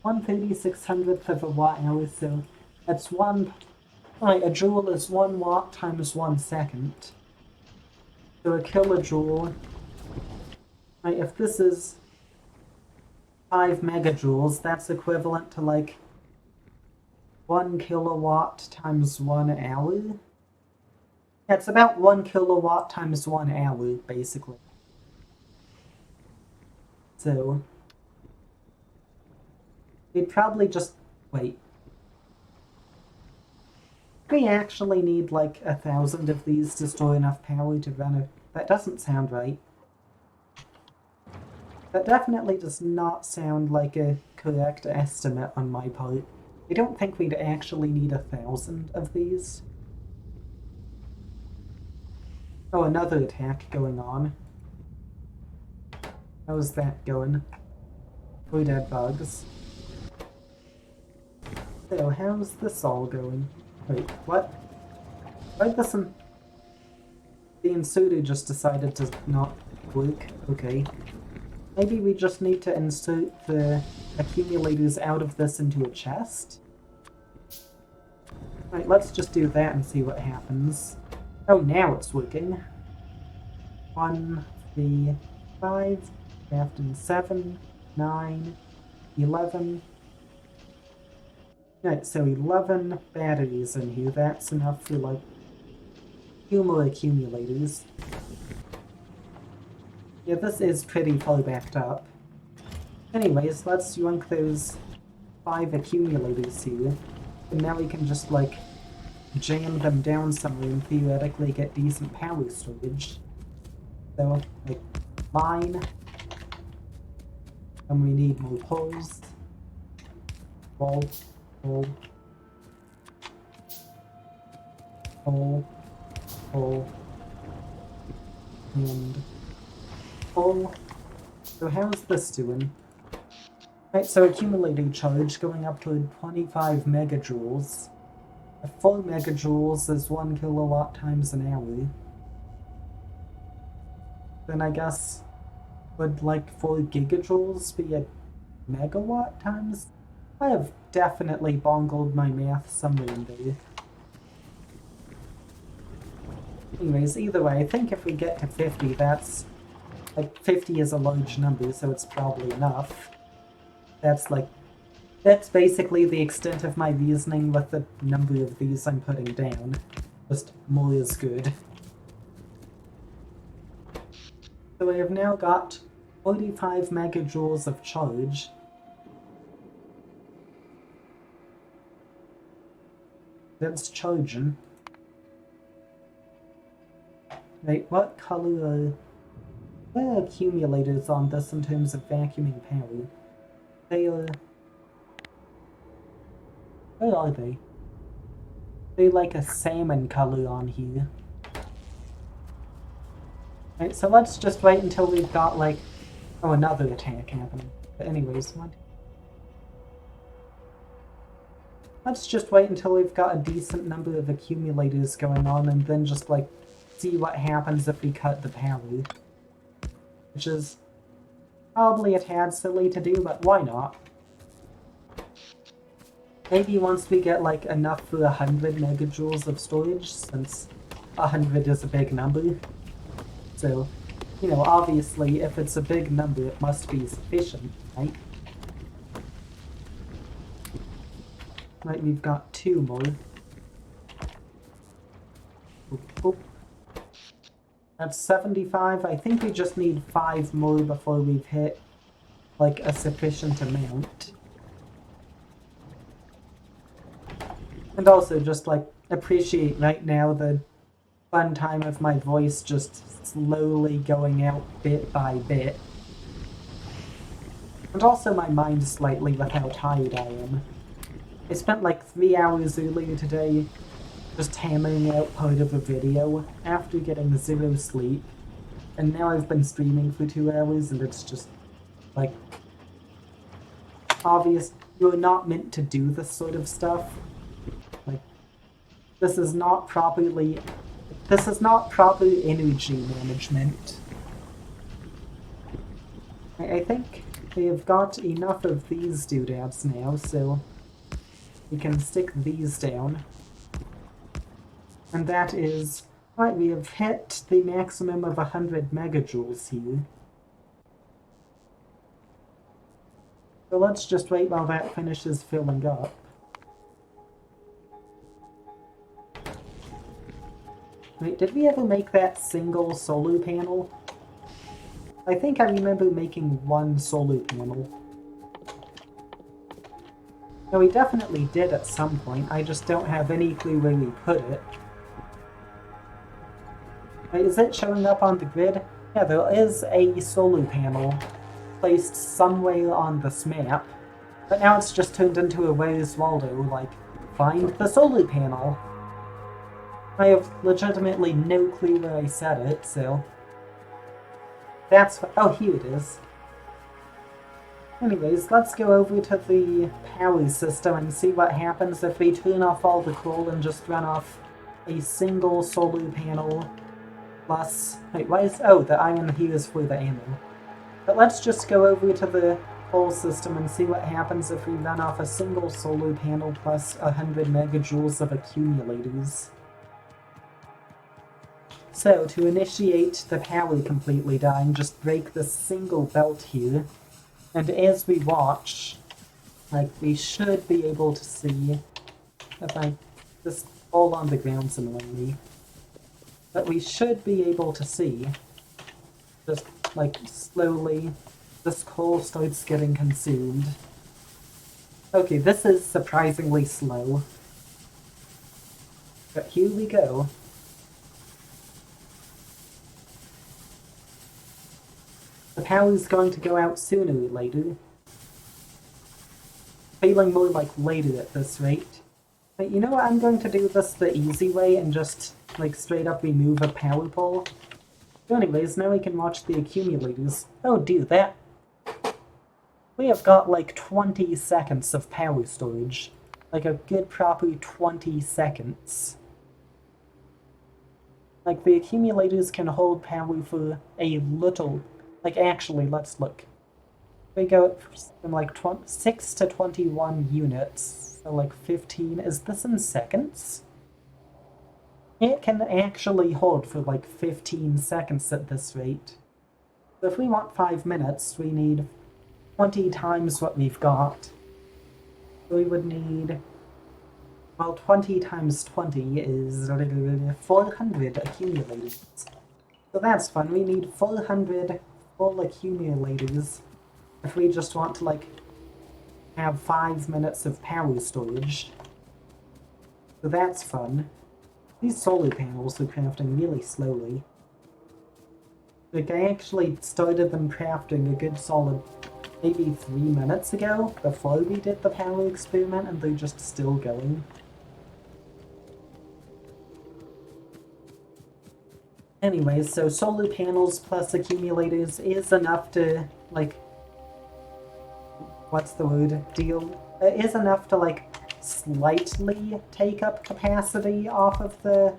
1/3600th of a watt hour, so that's a joule is 1 watt times 1 second. So a kilojoule, right, if this is 5 megajoules, that's equivalent to like 1 kilowatt times 1 hour. Yeah, it's about 1 kilowatt times 1 hour, basically. So, we'd probably just wait. We actually need like 1,000 of these to store enough power to run a... That doesn't sound right. That definitely does not sound like a correct estimate on my part. I don't think we'd actually need 1,000 of these. Oh, another attack going on. How's that going? 4 dead bugs. So, how's this all going? Wait, what? Why doesn't... The inserter just decided to not work? Okay. Maybe we just need to insert the accumulators out of this into a chest? Right, let's just do that and see what happens. Oh, now it's working. 1, 3, 5, craft in 7, 9, 11... Right, so 11 batteries in here. That's enough for, like, few more accumulators. Yeah, this is pretty far backed up. Anyways, let's yoink those 5 accumulators here. And now we can just, like, jam them down somewhere and theoretically get decent power storage. So, like, line. And we need more poles. Wall. Hole, hole, hole, and hole. So how's this doing? Right, so accumulating charge going up to 25 megajoules. 4 megajoules is 1 kilowatt times an hour. Then I guess would like 4 gigajoules be a megawatt times? I have definitely bungled my math somewhere in there. Anyways, either way, I think if we get to 50, that's... Like, 50 is a large number, so it's probably enough. That's like... That's basically the extent of my reasoning with the number of these I'm putting down. Just more is good. So I have now got 45 megajoules of charge. That's charging. Wait, what color what are accumulators on this in terms of vacuuming power? They are... Where are they? They're like a salmon color on here. Right, so let's just wait until we've got like... Oh, another attack happening. But anyways, what? Let's just wait until we've got a decent number of accumulators going on and then just like see what happens if we cut the power. Which is probably a tad silly to do, but why not? Maybe once we get like enough for 100 megajoules of storage, since 100 is a big number. So, you know, obviously if it's a big number it must be sufficient, right? Right, we've got 2 more. Oop, oop. That's 75. I think we just need 5 more before we've hit like a sufficient amount. And also just like appreciate right now the fun time of my voice just slowly going out bit by bit. And also my mind slightly with how tired I am. I spent like 3 hours earlier today just hammering out part of a video after getting 0 sleep. And now I've been streaming for 2 hours and it's just like obvious you're not meant to do this sort of stuff. Like this is not proper energy management. I think they have got enough of these doodads now, so we can stick these down. And that is... Right, we have hit the maximum of 100 megajoules here. So let's just wait while that finishes filling up. Wait, did we ever make that single solar panel? I think I remember making 1 solar panel. No, we definitely did at some point, I just don't have any clue where we put it. Wait, is it showing up on the grid? Yeah, there is a solar panel placed somewhere on this map, but now it's just turned into a Where's Waldo, like, find the solar panel. I have legitimately no clue where I set it, so... That's... Oh, here it is. Anyways, let's go over to the power system and see what happens if we turn off all the coal and just run off a single solar panel plus... Wait, why is... Oh, the iron here is for the ammo. But let's just go over to the whole system and see what happens if we run off a single solar panel plus 100 megajoules of accumulators. So, to initiate the power completely dying, just break this single belt here. And as we watch, like, we should be able to see... If I just fall on the ground similarly. But we should be able to see, just, like, slowly, this coal starts getting consumed. Okay, this is surprisingly slow. But here we go. The power's going to go out sooner or later. Feeling more like later at this rate. But you know what, I'm going to do this the easy way and just, like, straight up remove a power pole. So anyways, now we can watch the accumulators. Oh dude, that... We have got like 20 seconds of power storage. Like a good proper 20 seconds. Like, the accumulators can hold power for a little... Like, actually, let's look. We go from, like, 6 to 21 units. So, like, 15. Is this in seconds? It can actually hold for, like, 15 seconds at this rate. So if we want 5 minutes, we need 20 times what we've got. So we would need... Well, 20 times 20 is 400 accumulators. So that's fun. We need 400 full accumulators if we just want to, like, have 5 minutes of power storage. So that's fun. These solar panels are crafting really slowly. Like, I actually started them crafting a good solid maybe 3 minutes ago, before we did the power experiment, and they're just still going. Anyways, so solar panels plus accumulators is enough to, like, what's the word? Is enough to, like, slightly take up capacity off of the,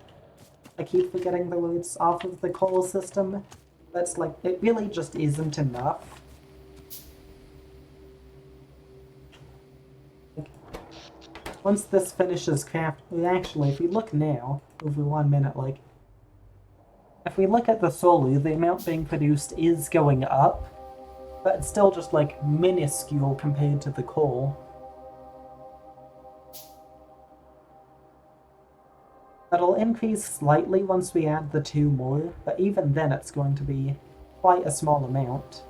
I keep forgetting the words, off of the coal system. That's like, it really just isn't enough. Like, once this finishes actually, if we look now, over 1 minute, like, if we look at the solar, the amount being produced is going up, but it's still just, like, minuscule compared to the coal. It'll increase slightly once we add the 2 more, but even then it's going to be quite a small amount.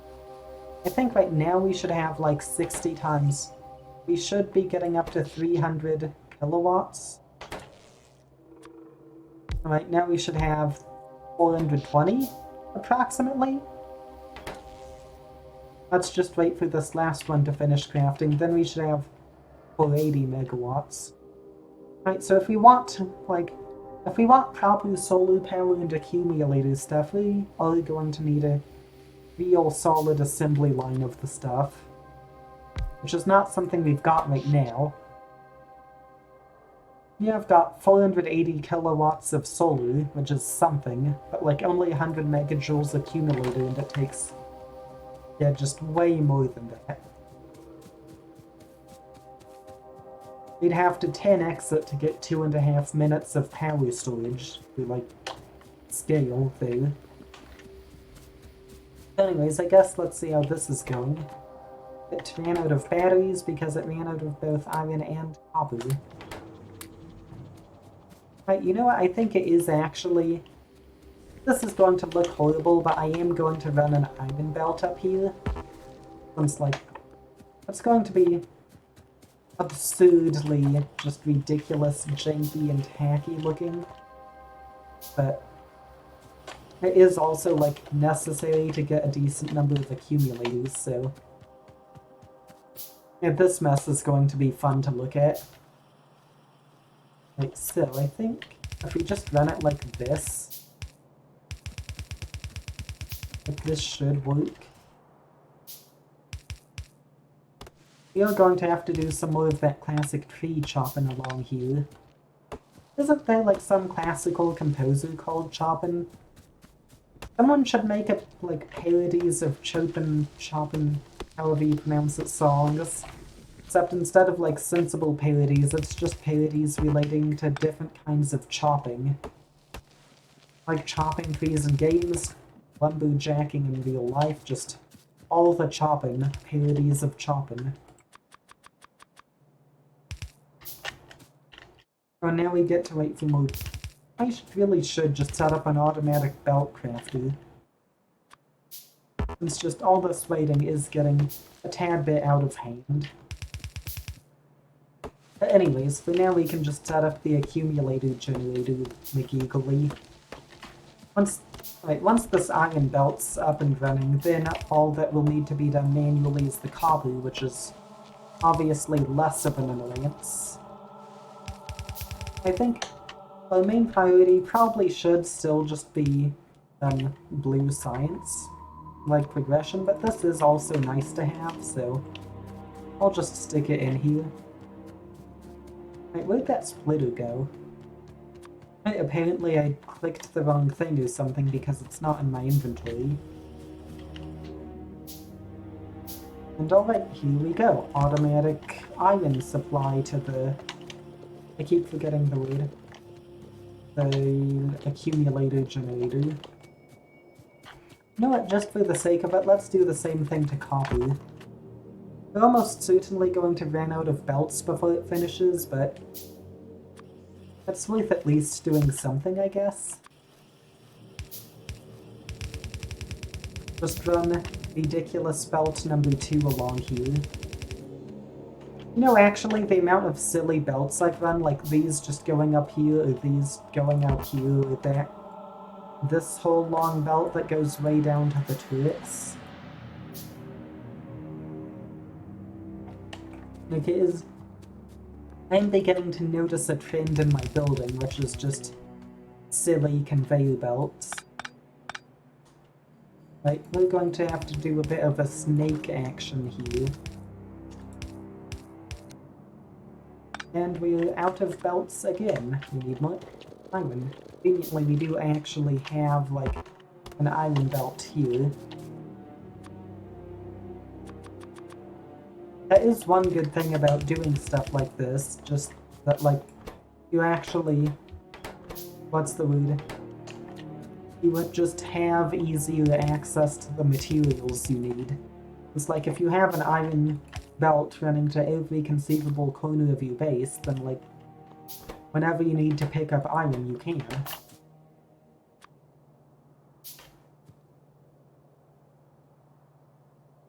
I think right now we should have like 60 times. We should be getting up to 300 kilowatts. Right now we should have 420, approximately. Let's just wait for this last one to finish crafting, then we should have 480 megawatts. Right, so if we want, like, if we want proper solar power and accumulator stuff, we are going to need a real solid assembly line of the stuff, which is not something we've got right now. Yeah, I've got 480 kilowatts of solar, which is something, but like only 100 megajoules accumulator, and it takes, yeah, just way more than that. We'd have to 10x it to get 2.5 minutes of power storage to, like, scale there. Anyways, I guess let's see how this is going. It ran out of batteries because it ran out of both iron and copper. Right, you know what? I think it is actually... This is going to look horrible, but I am going to run an iron belt up here. It's like... It's going to be absurdly just ridiculous, janky, and tacky looking. But it is also, like, necessary to get a decent number of accumulators, so... Yeah, this mess is going to be fun to look at. Right, so I think if we just run it like this, like this should work. We are going to have to do some more of that classic tree chopping along here. Isn't there, like, some classical composer called Chopin? Someone should make it, like, parodies of Chopin, however you pronounce it, songs. Except instead of, like, sensible parodies, it's just parodies relating to different kinds of chopping. Like chopping trees in games, lumberjacking in real life, just all the chopping, parodies of chopping. Oh, now we get to wait for more. I really should just set up an automatic belt crafter. It's just all this waiting is getting a tad bit out of hand. But anyways, for now we can just set up the accumulator generator McEagly. Once this iron belt's up and running, then all that will need to be done manually is the copper, which is obviously less of an annoyance. I think our main priority probably should still just be blue science, like progression, but this is also nice to have, so I'll just stick it in here. Wait, where'd that splitter go? Right, apparently I clicked the wrong thing or something because it's not in my inventory. And alright, here we go. Automatic iron supply to the... I keep forgetting the word. The accumulator generator. You know what, just for the sake of it, let's do the same thing to copper. We're almost certainly going to run out of belts before it finishes, but it's worth at least doing something, I guess. just run ridiculous belt number 2 along here. You know, actually, the amount of silly belts I've run, like these just going up here, or these going out here, or that. This whole long belt that goes way down to the turrets. Like, it is... I'm beginning to notice a trend in my building, which is just silly conveyor belts. Right, we're going to have to do a bit of a snake action here. And we're out of belts again. We need more iron. Conveniently, we do actually have, like, an iron belt here. That is one good thing about doing stuff like this, just that, like, you actually... What's the word? You would just have easier access to the materials you need. It's like, if you have an iron belt running to every conceivable corner of your base, then, like, whenever you need to pick up iron, you can.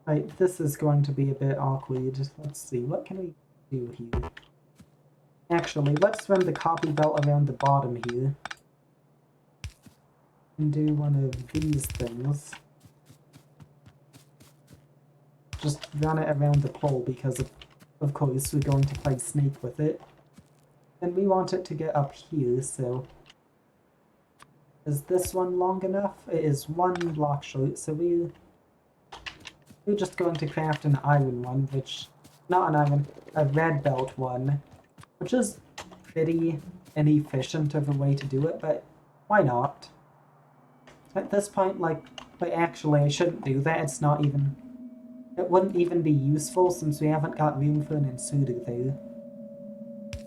Right, this is going to be a bit awkward. Let's see, what can we do here? Actually, let's run the copy belt around the bottom here. And do one of these things. Just run it around the pole because, of course, we're going to play Snake with it. And we want it to get up here, so... Is this one long enough? It is one block short, so we're just going to craft an iron one, which... Not an iron, a red belt one. Which is pretty inefficient of a way to do it, but why not? At this point, like actually I shouldn't do that, it's not even... It wouldn't even be useful since we haven't got room for an insuder there.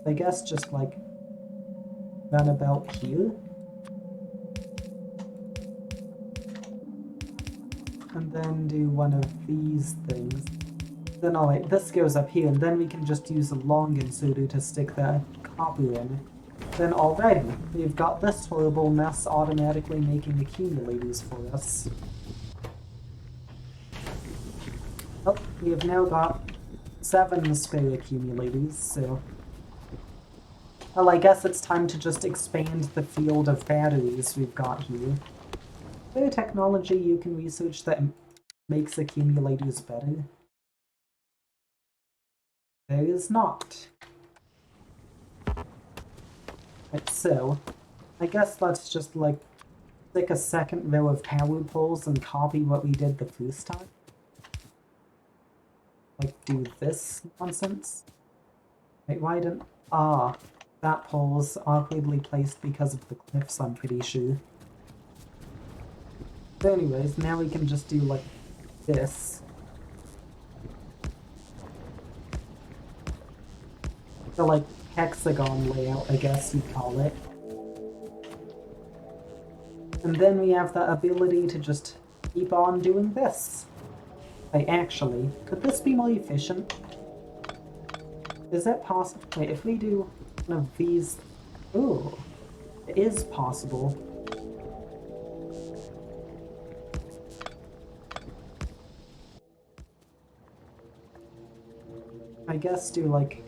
I guess just, like, run about here. And then do one of these things. Then, alright, this goes up here, and then we can just use a long insuder to stick the copper in. Then already, we've got this horrible mess automatically making accumulators for us. Oh, we have now got 7 spare accumulators, so... Well, I guess it's time to just expand the field of batteries we've got here. Is there technology you can research that makes accumulators better? There is not. Right, so, I guess let's just, like, stick a second row of power poles and copy what we did the first time. Like, do this nonsense? Wait, why didn't... Ah, that pole's awkwardly placed because of the cliffs, I'm pretty sure. So anyways, now we can just do, like, this. The, like, hexagon layout, I guess you'd call it. And then we have the ability to just keep on doing this. Wait, actually, could this be more efficient? Is it possible? Wait, if we do one of these... Ooh, it is possible. I guess do, like,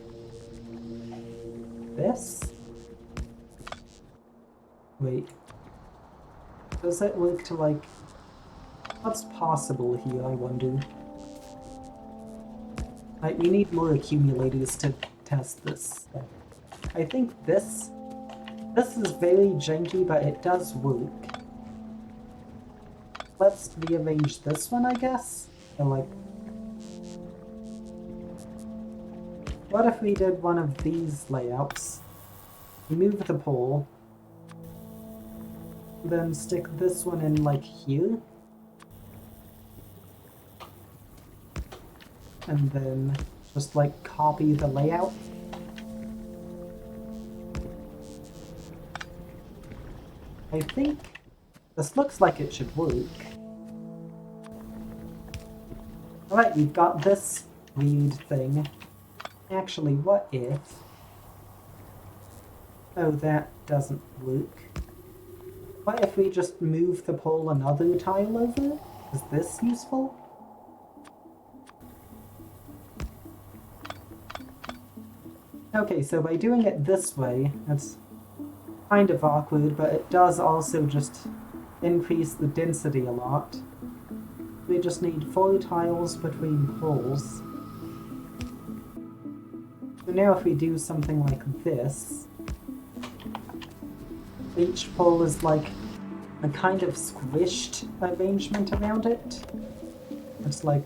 this? Wait. Does it work to, like... What's possible here, I wonder? Like, we need more accumulators to test this. I think this is very janky, but it does work. Let's rearrange this one, I guess? Or, like... What if we did one of these layouts? Remove the pole. Then stick this one in, like, here. And then just, like, copy the layout. I think this looks like it should work. Alright, we've got this weird thing. Actually, what if... Oh, that doesn't work. What if we just move the pole another tile over? Is this useful? Okay, so by doing it this way, it's kind of awkward, but it does also just increase the density a lot. We just need 4 tiles between poles. So now if we do something like this, each pole is like a kind of squished arrangement around it. It's like...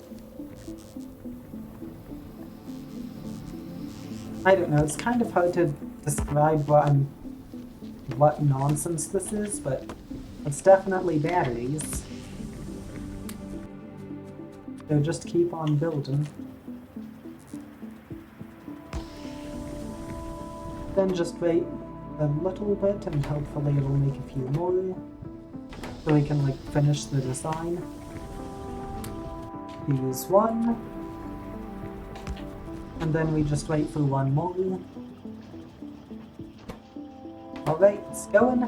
I don't know, it's kind of hard to describe what nonsense this is, but it's definitely batteries. So just keep on building. Then just wait a little bit and hopefully it'll make a few more. So we can like finish the design. Use one. And then we just wait for one more. Alright, it's going.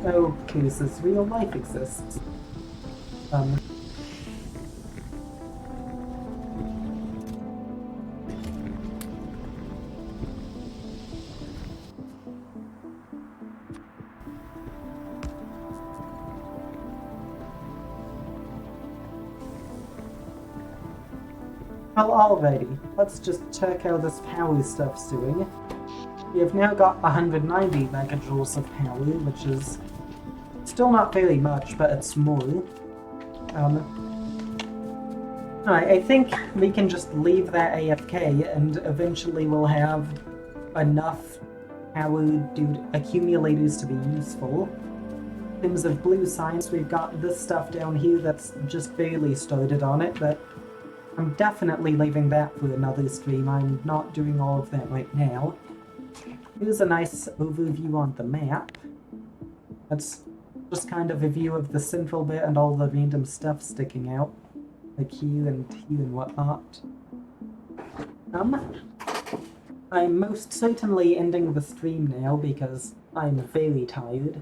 Okay, so real life exists. Well, alrighty, let's just check how this power stuff's doing. We have now got 190 megajoules of power, which is still not very much, but it's more. Alright, I think we can just leave that AFK, and eventually we'll have enough powered accumulators to be useful. In terms of blue science, we've got this stuff down here that's just barely started on it, but I'm definitely leaving that for another stream. I'm not doing all of that right now. Here's a nice overview on the map. That's just kind of a view of the central bit and all the random stuff sticking out. Like here and whatnot. I'm most certainly ending the stream now because I'm very tired.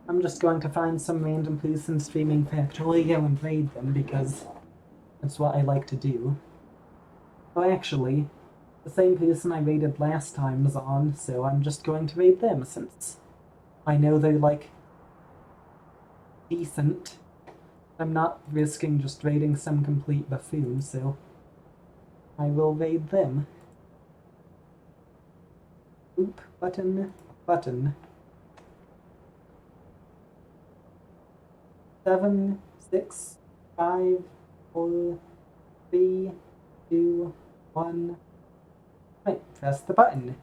I'm just going to find some random person streaming Factorio and raid them because that's what I like to do. Well, actually, the same person I raided last time is on, so I'm just going to raid them since I know they're like decent. I'm not risking just raiding some complete buffoon, so I will raid them. Oop, button, button. 7, 6, 5, 4, 3, 2, 1. Right, press the button.